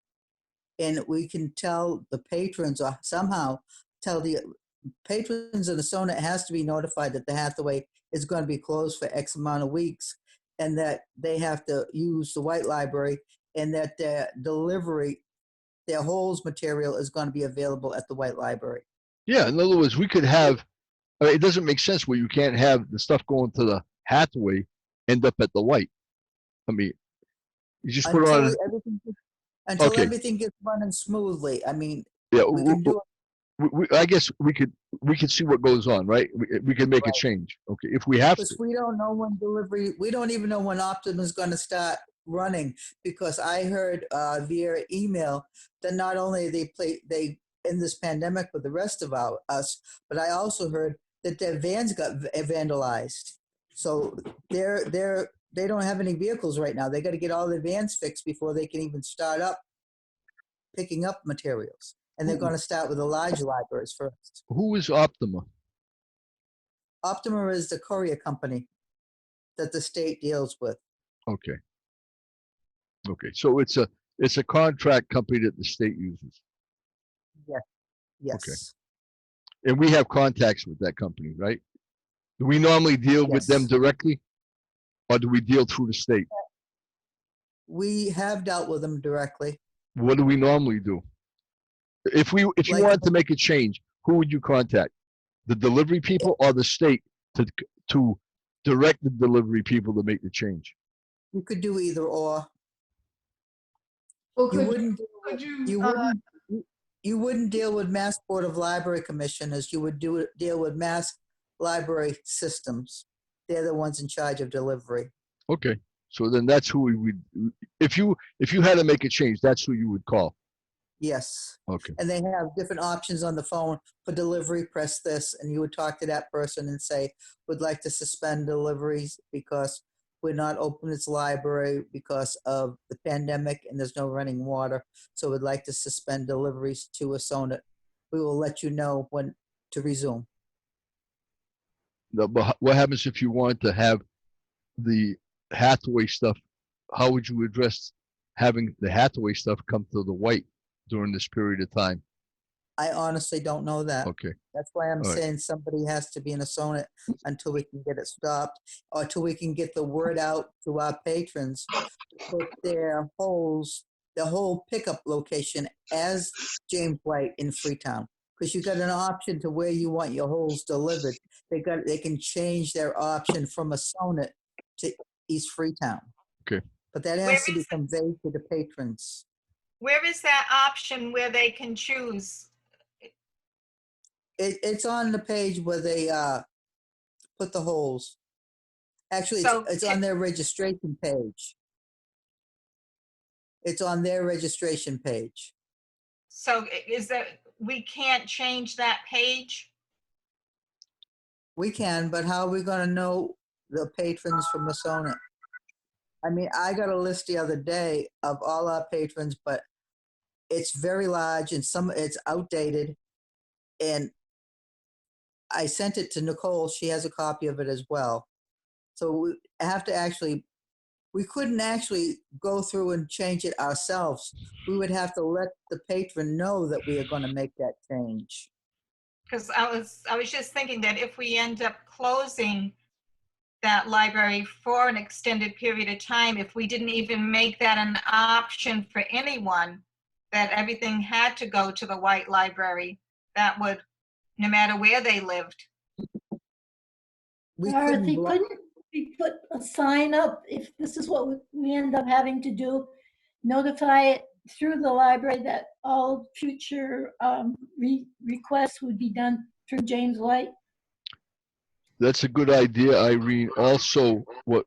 And we can tell the patrons, or somehow tell the patrons of the Sonnet has to be notified that the Hathaway is going to be closed for X amount of weeks, and that they have to use the White Library, and that their delivery, their holds material is going to be available at the White Library. Yeah, in other words, we could have, I mean, it doesn't make sense where you can't have the stuff going to the Hathaway end up at the white. I mean, you just put Until on, everything, until okay, everything gets running smoothly. I mean, yeah, we can do it. I guess we could see what goes on, right? We could make a change, okay, if we have Because to. we don't know when delivery, we don't even know when Optum is going to start running. Because I heard via email that not only they in this pandemic with the rest of us, but I also heard that their vans got vandalized. So they don't have any vehicles right now. They got to get all their vans fixed before they can even start up picking up materials. And they're going to start with the large libraries first. Who is Optima? Optima is the courier company that the state deals with. Okay. Okay, so it's a contract company that the state uses, Yes. and we have contacts with that company, right? Do we normally deal with them Yes. directly, or do we deal through the state? We have dealt with them directly. What do we normally do? If you Like, wanted to make a change, who would you contact? The delivery people or the state to direct the delivery people to make the change? you could do either or. Well, You could wouldn't could you you, wouldn't you wouldn't deal with Mass Board of Library Commissioners. You would deal with Mass Library Systems. They're the ones in charge of delivery. Okay, so then that's who we would. If you had to make a change, that's who you would call. Yes. Okay. And they have different options on the phone for delivery. Press this, and you would talk to that person and say, "Would like to suspend deliveries because we're not open as library because of the pandemic and there's no running water. So we'd like to suspend deliveries to a Sonnet. We will let you know when to resume." Now, but what happens if you want to have the Hathaway stuff? How would you address having the Hathaway stuff come to the white during this period of time? I honestly don't know that. Okay. That's why I'm All right. saying somebody has to be in a Sonnet until we can get it stopped, or till we can get the word out to our patrons that their holes, the whole pickup location as James White in Freetown. Because you got an option to where you want your holes delivered. They can change their option from a Sonnet to East Freetown. Okay. But that Where has to be is it? conveyed to the patrons. Where is that option where they can choose? It's on the page where they put the holes. Actually, So it's on their registration page. It's on their registration page. So is that, we can't change that page? We can, but how are we going to know the patrons from the Sonnet? I mean, I got a list the other day of all our patrons, but it's very large and it's outdated. And I sent it to Nicole. She has a copy of it as well. So we have to actually we couldn't actually go through and change it ourselves. We would have to let the patron know that we are going to make that change. Because I was just thinking that if we end up closing that library for an extended period of time, if we didn't even make that an option for anyone, that everything had to go to the White Library, that would, no matter where they lived. We Dorothy, couldn't block. couldn't we put a sign up if this is what we end up having to do? Notify it through the library that all future requests would be done through James White? That's a good idea, Irene. Also, what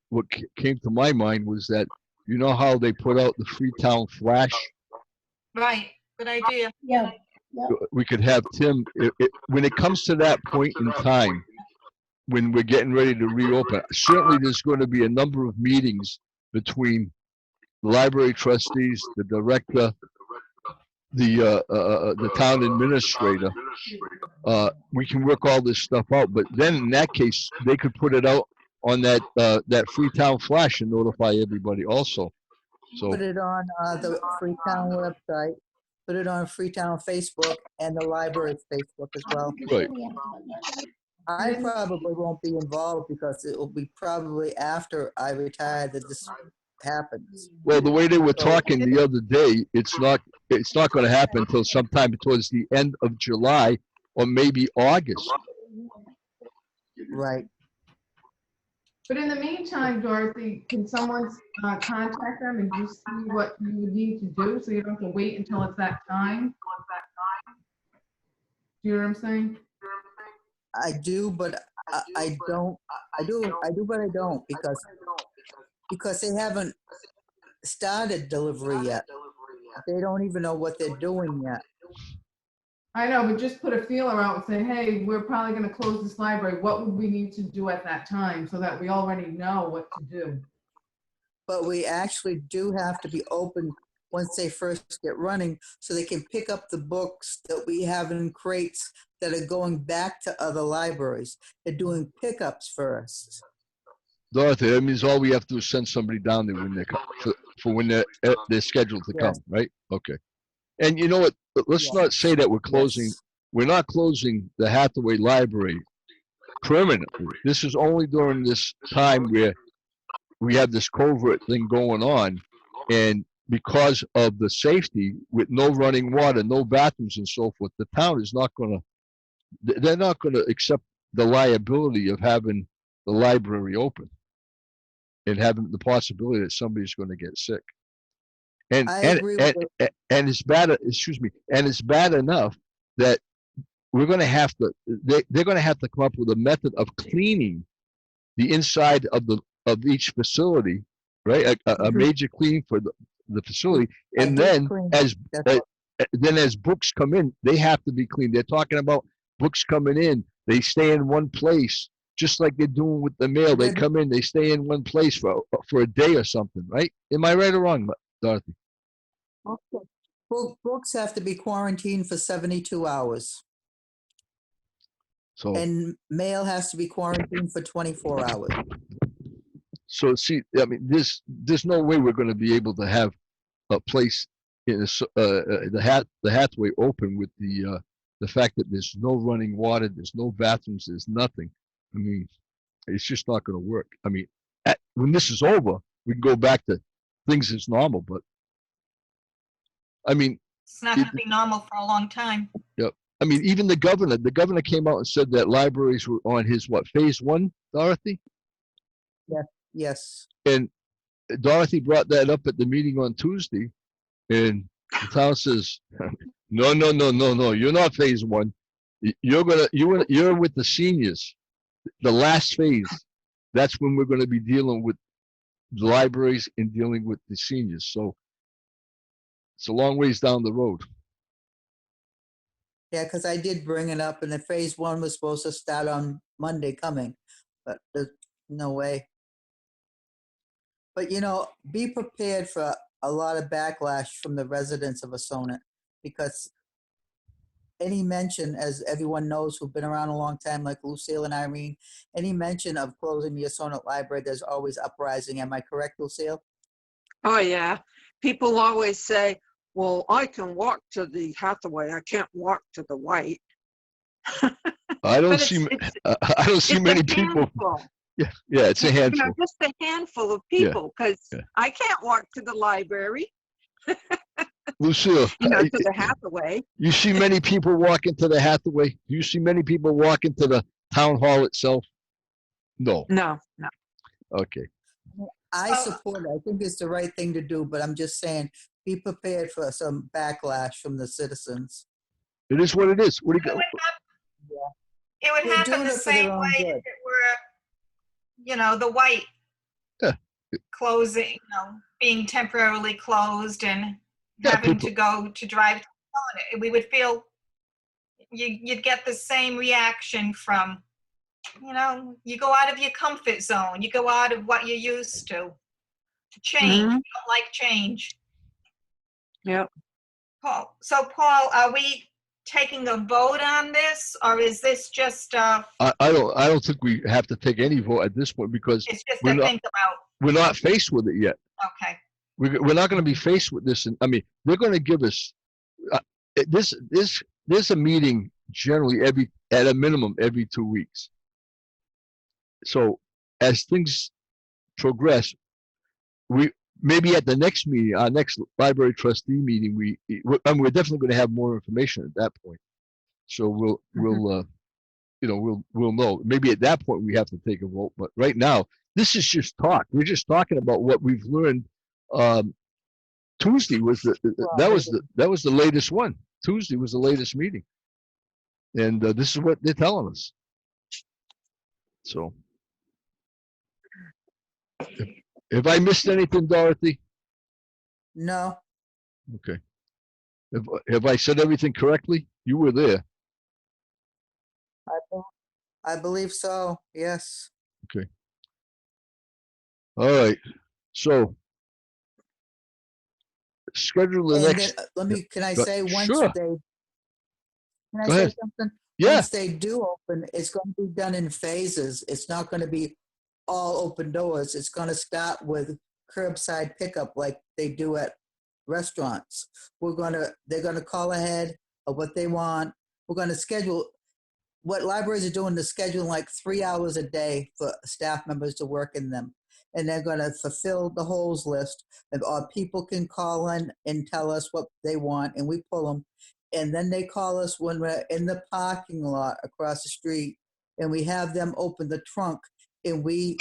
came to my mind was that, you know how they put out the Freetown Flash? Right, good idea. Yeah, We could have Tim, when it comes to that point in time, when we're getting ready to reopen, certainly there's going to be a number of meetings between the library trustees, the director, the town administrator. We can work all this stuff out, but then in that case, they could put it out on that Freetown Flash and notify everybody also. So Put it on the Freetown website, put it on Freetown Facebook and the library's Facebook as well. Right. I probably won't be involved because it will be probably after I retire that this happens. well, the way they were talking the other day, it's not going to happen until sometime towards the end of July or maybe August. Right. But in the meantime, Dorothy, can someone contact them and just see what you would need to do so you don't have to wait until it's that time? Do you know what I'm saying? I do, but I don't. I do, but I don't because they haven't started delivery yet. They don't even know what they're doing yet. I know, but just put a feeler out and say, hey, we're probably going to close this library. What would we need to do at that time so that we already know what to do? But we actually do have to be open once they first get running so they can pick up the books that we have in crates that are going back to other libraries. They're doing pickups first. Dorothy, that means all we have to do is send somebody down there when they come for when they're scheduled to Yes. come, right? Okay. And you know what? Let's Yes. not say that we're closing. Yes. We're not closing the Hathaway Library permanently. This is only during this time where we have this covert thing going on, and because of the safety with no running water, no bathrooms and so forth, the town is not going to, they're not going to accept the liability of having the library open and having the possibility that somebody's going to get sick. And I agree with you. and it's bad, excuse me, and it's bad enough that we're going to have to, they're going to have to come up with a method of cleaning the inside of each facility, right? A major clean for the facility, and then as books come in, they have to be cleaned. They're talking about books coming in, they stay in one place, just like they're doing with the mail. They come in, they stay in one place for a day or something, right? Am I right or wrong, Dorothy? Okay. Books have to be quarantined for 72 hours. So And mail has to be quarantined for 24 hours. So see, I mean, there's no way we're going to be able to have a place in the Hathaway open with the fact that there's no running water, there's no bathrooms, there's nothing. I mean, it's just not going to work. I mean, when this is over, we can go back to things as normal. But I mean, It's not going to be normal for a long time. Yep. I mean, even the governor came out and said that libraries were on his phase 1, Dorothy? Yes. And Dorothy brought that up at the meeting on Tuesday, and the town says, no, you're not phase 1. You're with the seniors, the last phase. That's when we're going to be dealing with the libraries and dealing with the seniors. So it's a long ways down the road. Yeah, because I did bring it up, and the phase 1 was supposed to start on Monday coming, but there's no way. But, be prepared for a lot of backlash from the residents of Assonet, because any mention, as everyone knows who've been around a long time, like Lucille and Irene, any mention of closing the Assonet Library, there's always uprising. Am I correct, Lucille? Oh, yeah. People always say, well, I can walk to the Hathaway. I can't walk to the White. I don't But see, it's I don't see it's many a people. handful. Yeah, it's a You know, handful. just a handful of Yeah, people, because yeah. I can't walk to the library, Lucille, you know, to the Hathaway. you see many people walk into the Hathaway? Do you see many people walk into the town hall itself? No. No, no. Okay. I Oh. support it. I think it's the right thing to do, but I'm just saying, be prepared for some backlash from the citizens. It is what it is. What do you It got? would hap- it would They're happen doing the it for their same own way good. if it were, you know, the White Yeah. closing, you know, being temporarily closed and Yeah, having people- to go to drive. We would feel, you'd get the same reaction from, you know, you go out of your comfort zone. You go out of what you're used to. Change. Mhm. You don't like change. Yep. Paul, so Paul, are we taking a vote on this, or is this just, I don't think we have to take any vote at this point because it's just we're to not, think about? we're not faced with it yet. Okay. We're not going to be faced with this. And I mean, they're going to give us there's a meeting generally at a minimum every 2 weeks. So as things progress, we maybe at the next meeting, our next library trustee meeting, we're definitely going to have more information at that point. So we'll you know, we'll know. Maybe at that point we have to take a vote, but right now this is just talk. We're just talking about what we've learned. Tuesday was that was the latest one. Tuesday was the latest meeting, and this is what they're telling us. So, have I missed anything, Dorothy? No, Okay. Have I said everything correctly? You were there. I believe so. Yes. All right. So, schedule the And next. then, let me, can I Go- say, once sure. they, can I Go say ahead. something? Yeah. Once they do open, it's going to be done in phases. It's not going to be all open doors. It's going to start with curbside pickup like they do at restaurants. They're going to call ahead of what they want. We're going to schedule, what libraries are doing is scheduling like 3 hours a day for staff members to work in them. And they're going to fulfill the holes list. Or people can call in and tell us what they want, and we pull them. And then they call us when we're in the parking lot across the street, and we have them open the trunk, and we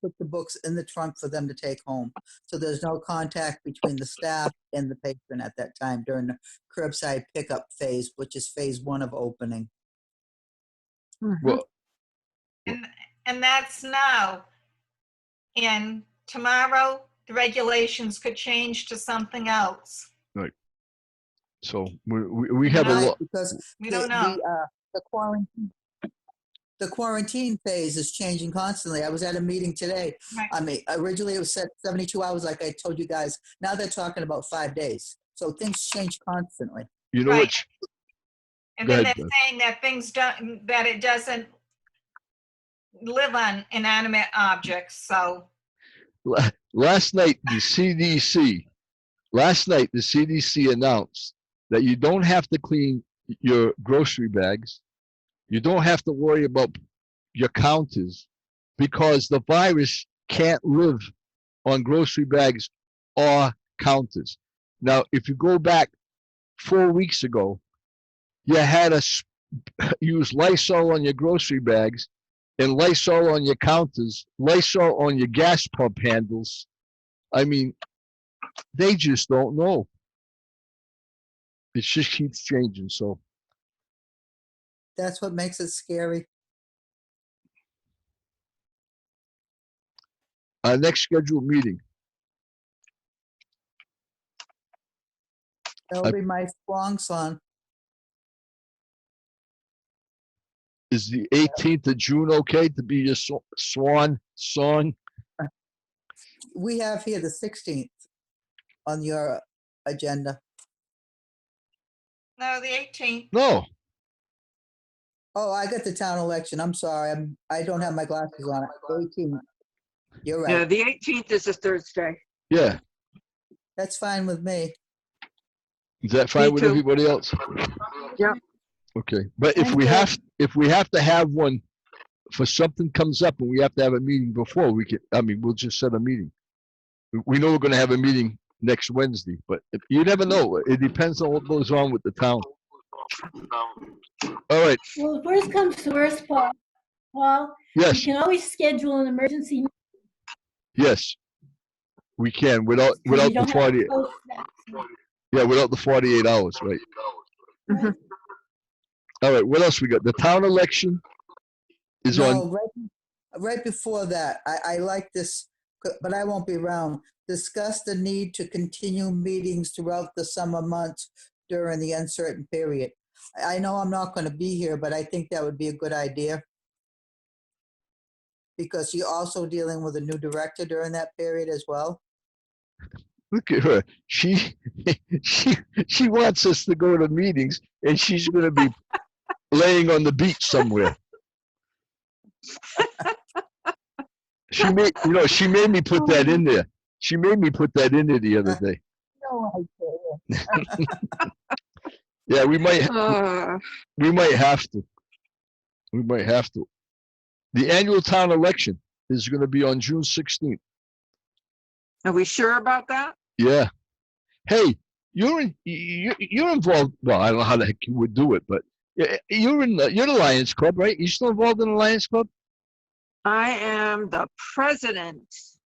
put the books in the trunk for them to take home. So there's no contact between the staff and the patron at that time during the curbside pickup phase, which is phase 1 of opening. Well, And that's now. And tomorrow, the regulations could change to something else. so we have a Right, lot. because We don't know. the quarantine phase is changing constantly. I was at a meeting today. Right. I mean, originally it was set 72 hours, like I told you guys. Now they're talking about 5 days. So things change constantly. You know Right. what? And Go then ahead, they're Beth. saying that it doesn't live on inanimate objects, so. Last night the CDC announced that you don't have to clean your grocery bags. You don't have to worry about your counters because the virus can't live on grocery bags or counters. Now, if you go back 4 weeks ago, you had to use Lysol on your grocery bags and Lysol on your counters, Lysol on your gas pump handles. I mean, they just don't know. It just keeps changing. So That's what makes it scary. our next scheduled meeting, That'll be my swan song. is the 18th of June okay to be your swan song? We have here the 16th on your agenda. No, the 18th. No, Oh, I got the town election. I'm sorry. I don't have my glasses on. 18. You're Yeah, right. the 18th is a Thursday. yeah. That's fine with me. Is that fine with too. everybody else? Yep. Okay, but if I'm we good. have to have one for something comes up and we have to have a meeting before, we'll just set a meeting. We know we're gonna have a meeting next Wednesday, but you never know. It depends on what goes on with the town. All right, Well, if worst comes to worst, Paul, you yes, can always schedule an emergency yes, we can because you without the don't have to 40, post that. So, yeah, without the 48 hours, right? Mhm. All right, what else we got? The town election is on, No, right before that, I like this, but I won't be around. Discuss the need to continue meetings throughout the summer months during the uncertain period. I know I'm not going to be here, but I think that would be a good idea. Because you're also dealing with a new director during that period as well. look at her. She she wants us to go to meetings and she's gonna be laying on the beach somewhere. She made me put that in there. She made me put that in there the other day. No, Yeah, we might have to. We might have to. The annual town election is going to be on June 16th. Are we sure about that? Yeah. Hey, you're involved. Well, I don't know how the heck you would do it, but you're the Lions Club, right? You still involved in the Lions Club? I am the president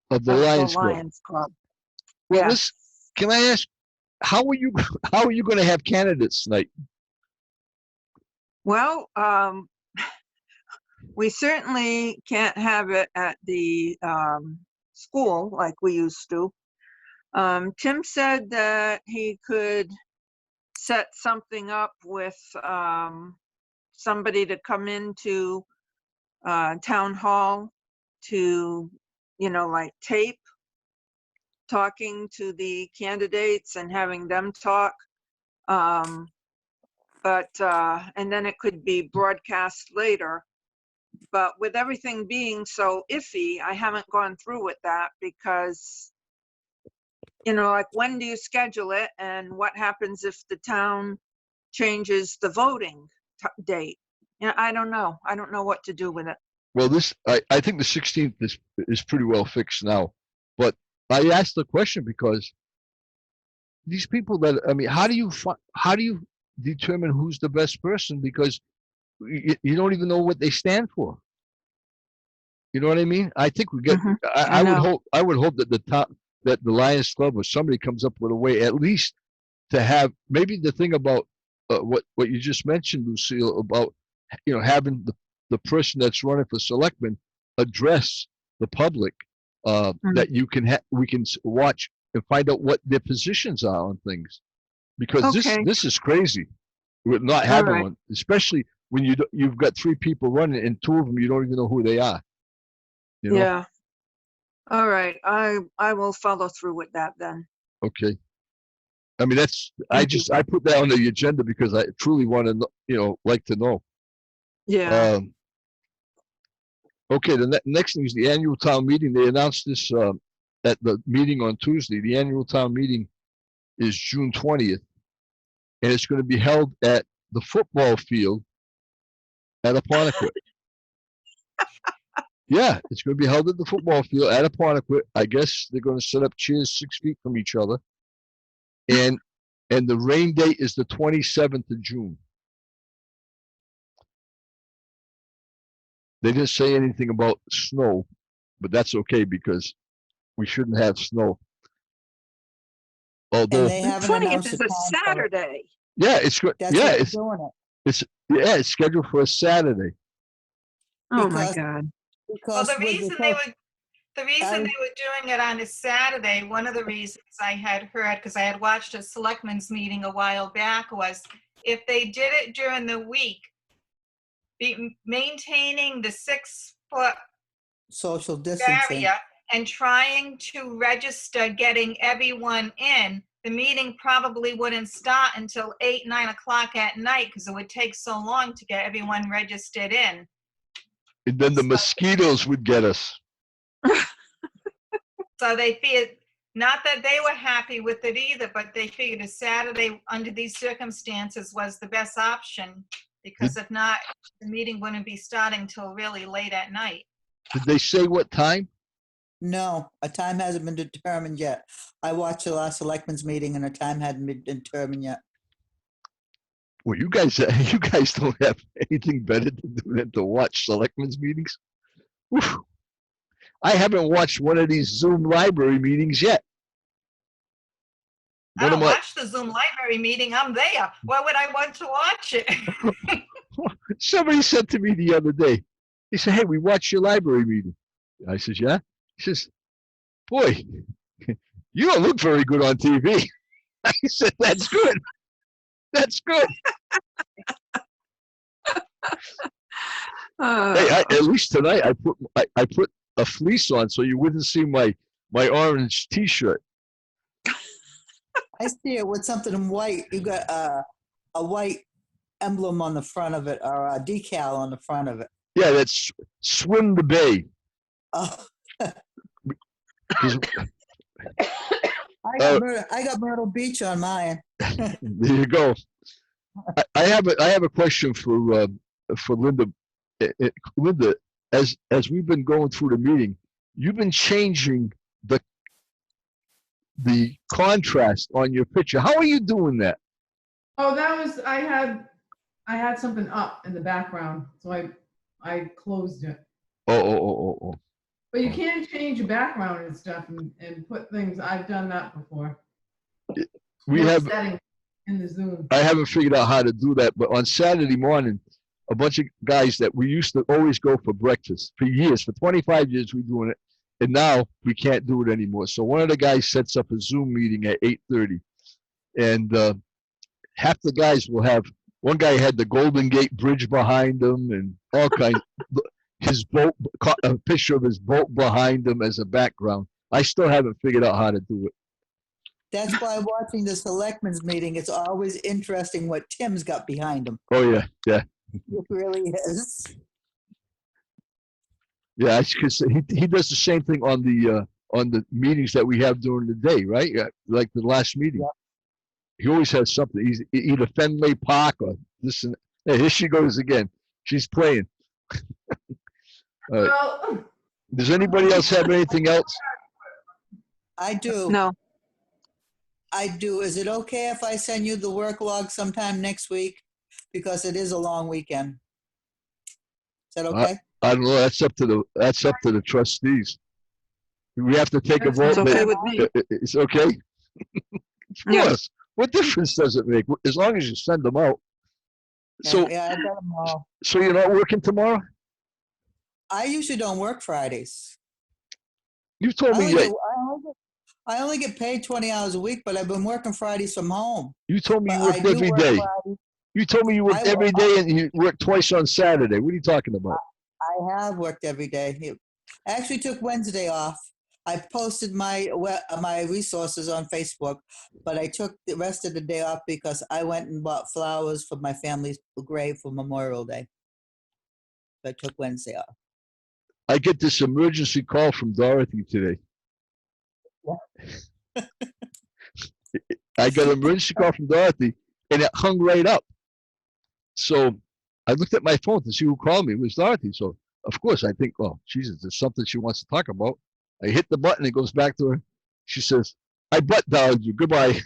Of the of the Lions Club. Lions Club. Well, Yes. listen, can I ask, how are you going to have candidates tonight? Well, we certainly can't have it at the school like we used to. Tim said that he could set something up with somebody to come into town hall to, like tape talking to the candidates and having them talk. And then it could be broadcast later. But with everything being so iffy, I haven't gone through with that because, like when do you schedule it and what happens if the town changes the voting date? Yeah, I don't know. I don't know what to do with it. Well, I think the 16th is pretty well fixed now, but I asked the question because these people how do you determine who's the best person, because you don't even know what they stand for. You know what I mean? I think we get. Mhm. I would know. hope that the Lions Club or somebody comes up with a way, at least to have maybe the thing about what you just mentioned, Lucille, about having the person that's running for selectman address the public, that we can watch and find out what their positions are on things, because Okay. this is crazy with not All having right. one, especially when you've got 3 people running and 2 of them you don't even know who they are. Yeah. All right. I will follow through with that then. Okay. I mean, I put that on the agenda because I truly want to like to know. Yeah. Okay, the next thing is the annual town meeting. They announced this at the meeting on Tuesday. The annual town meeting is June 20th, and it's going to be held at the football field at Apponequet. Yeah, it's going to be held at the football field at Apponequet. I guess they're going to set up chairs 6 feet from each other, and the rain date is the 27th of June. They didn't say anything about snow, but that's okay because we shouldn't have snow. And Although, they The haven't 20th announced is the a time for it. Saturday. yeah, it's good. That's Yeah, what they're doing it. it's scheduled for a Saturday. Oh my Because- God. Well, Because the with reason the- they were doing it on a Saturday, one of the reasons I had heard, because I had watched a selectmen's meeting a while back, was if they did it during the week, maintaining the 6-foot social distancing. barrier and trying to register getting everyone in the meeting probably wouldn't start until 8, 9 o'clock at night because it would take so long to get everyone registered in. And then the mosquitoes would get us. So they feared, not that they were happy with it either, but they figured a Saturday under these circumstances was the best option, because if not, the meeting wouldn't be starting till really late at night. Did they say what time? No, a time hasn't been determined yet. I watched the last selectmen's meeting and a time hadn't been determined yet. Well, you guys don't have anything better to do than to watch selectmen's meetings? Oof. I haven't watched one of these Zoom library meetings yet. I don't watch the Zoom library meeting. I'm there. Why would I want to watch it? Somebody said to me the other day, he said, hey, we watched your library meeting. I says, yeah? He says, boy, you don't look very good on TV. I said, that's good. That's good. Hey, at least tonight I put a fleece on so you wouldn't see my orange T-shirt. I see it with something in white. You got a white emblem on the front of it, or a decal on the front of it. Yeah, that's Swim the Bay. Oh. 'Cause- I got Myrtle Beach on mine. There you go. I have a question for Linda. Linda, as we've been going through the meeting, you've been changing the contrast on your picture. How are you doing that? Oh, that was, I had something up in the background, so I closed it. Oh. But you can change your background and stuff and put things, I've done that before. We More have. settings in the Zoom. I haven't figured out how to do that, but on Saturday morning, a bunch of guys that we used to always go for breakfast for years, for 25 years, we're doing it. And now we can't do it anymore. So one of the guys sets up a Zoom meeting at 8:30, and half the guys will have. One guy had the Golden Gate Bridge behind him, and all kinds. His boat, a picture of his boat behind him as a background. I still haven't figured out how to do it. That's why watching the selectmen's meeting, it's always interesting what Tim's got behind him. Oh yeah. It really is. Yeah, because he does the same thing on the meetings that we have during the day, right? Yeah, like the last meeting. Yep. He always has something. He's either Fenway Park or this and hey, here she goes again. She's playing. All right. Well, Does anybody else have anything else? I do. No, I do. Is it okay if I send you the work log sometime next week? Because it is a long weekend. Is that okay? I don't know. That's up to the trustees. We have to take a vote. it's okay that- with me. It's okay. Of Yeah. course. What difference does it make? As long as you send them out. So, yeah, I got them all. so you're not working tomorrow? I usually don't work Fridays. You told I me only, that. get, I only get paid 20 hours a week, but I've been working Fridays from home. You told me But you I worked do every work day. Fridays. You told me you worked I every work- day and you worked twice on Saturday. What are you talking about? I have worked every day. I actually took Wednesday off. I posted my resources on Facebook, but I took the rest of the day off because I went and bought flowers for my family's grave for Memorial Day. So I took Wednesday off. I get this emergency call from Dorothy today. I got an emergency call from Dorothy and it hung right up. So I looked at my phone to see who called me. It was Dorothy. So of course I think, oh, Jesus, there's something she wants to talk about. I hit the button, it goes back to her. She says, I butt dialed you. Goodbye.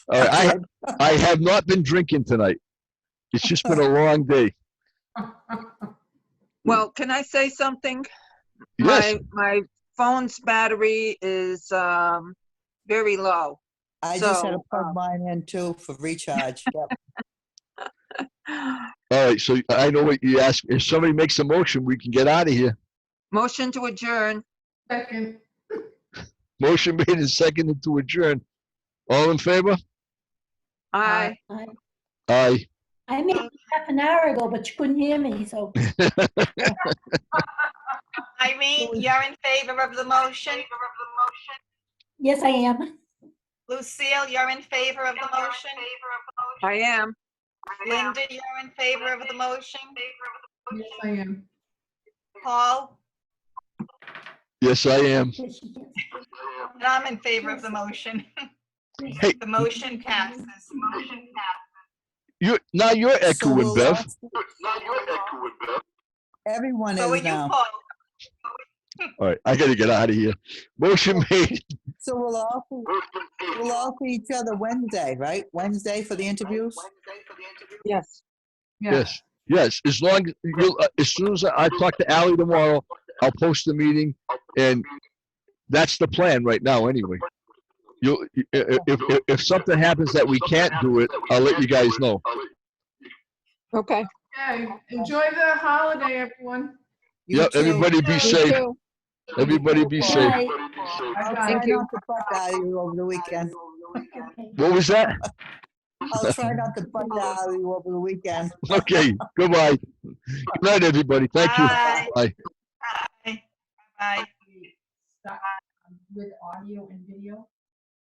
All right, I have not been drinking tonight. It's just been a long day. Well, can I say something? Yes. My phone's battery is very low. I just had to So, plug mine in too for recharge. Yep. All right, so I know what you asked. If somebody makes a motion, we can get out of here. Motion to adjourn. second, Motion made and seconded to adjourn. All in favor? Aye. I, Aye. I made it half an hour ago, but you couldn't hear me, so Irene, you're in favor of the motion? yes, I am. Lucille, you're in favor of the motion? I am. Linda, you're in favor of the motion? Yes, I am. Paul? Yes, I am. Yes, she can. And I'm in favor of the motion. Hey. The motion passes. Now you're So echoing, we'll Bev. Everyone So are is you, now. Paul? All right, I gotta get out of here. Motion made. So we'll all see each other Wednesday, right? Wednesday for the interviews? Yes. Yeah. Yes, as long as you'll, as soon as I talk to Ally tomorrow, I'll post the meeting, and that's the plan right now. Anyway, if something happens that we can't do it, I'll let you guys know. Okay. Okay, enjoy the holiday, everyone. You Yep, too. everybody be You safe. too. Everybody be safe. Bye. I'll try Thank you. not to butt you over the weekend. Okay. What was that? I'll try not to butt you over the weekend. Okay, goodbye. Good night, everybody. Thank you. Bye. Bye. Bye. Bye. With audio and video.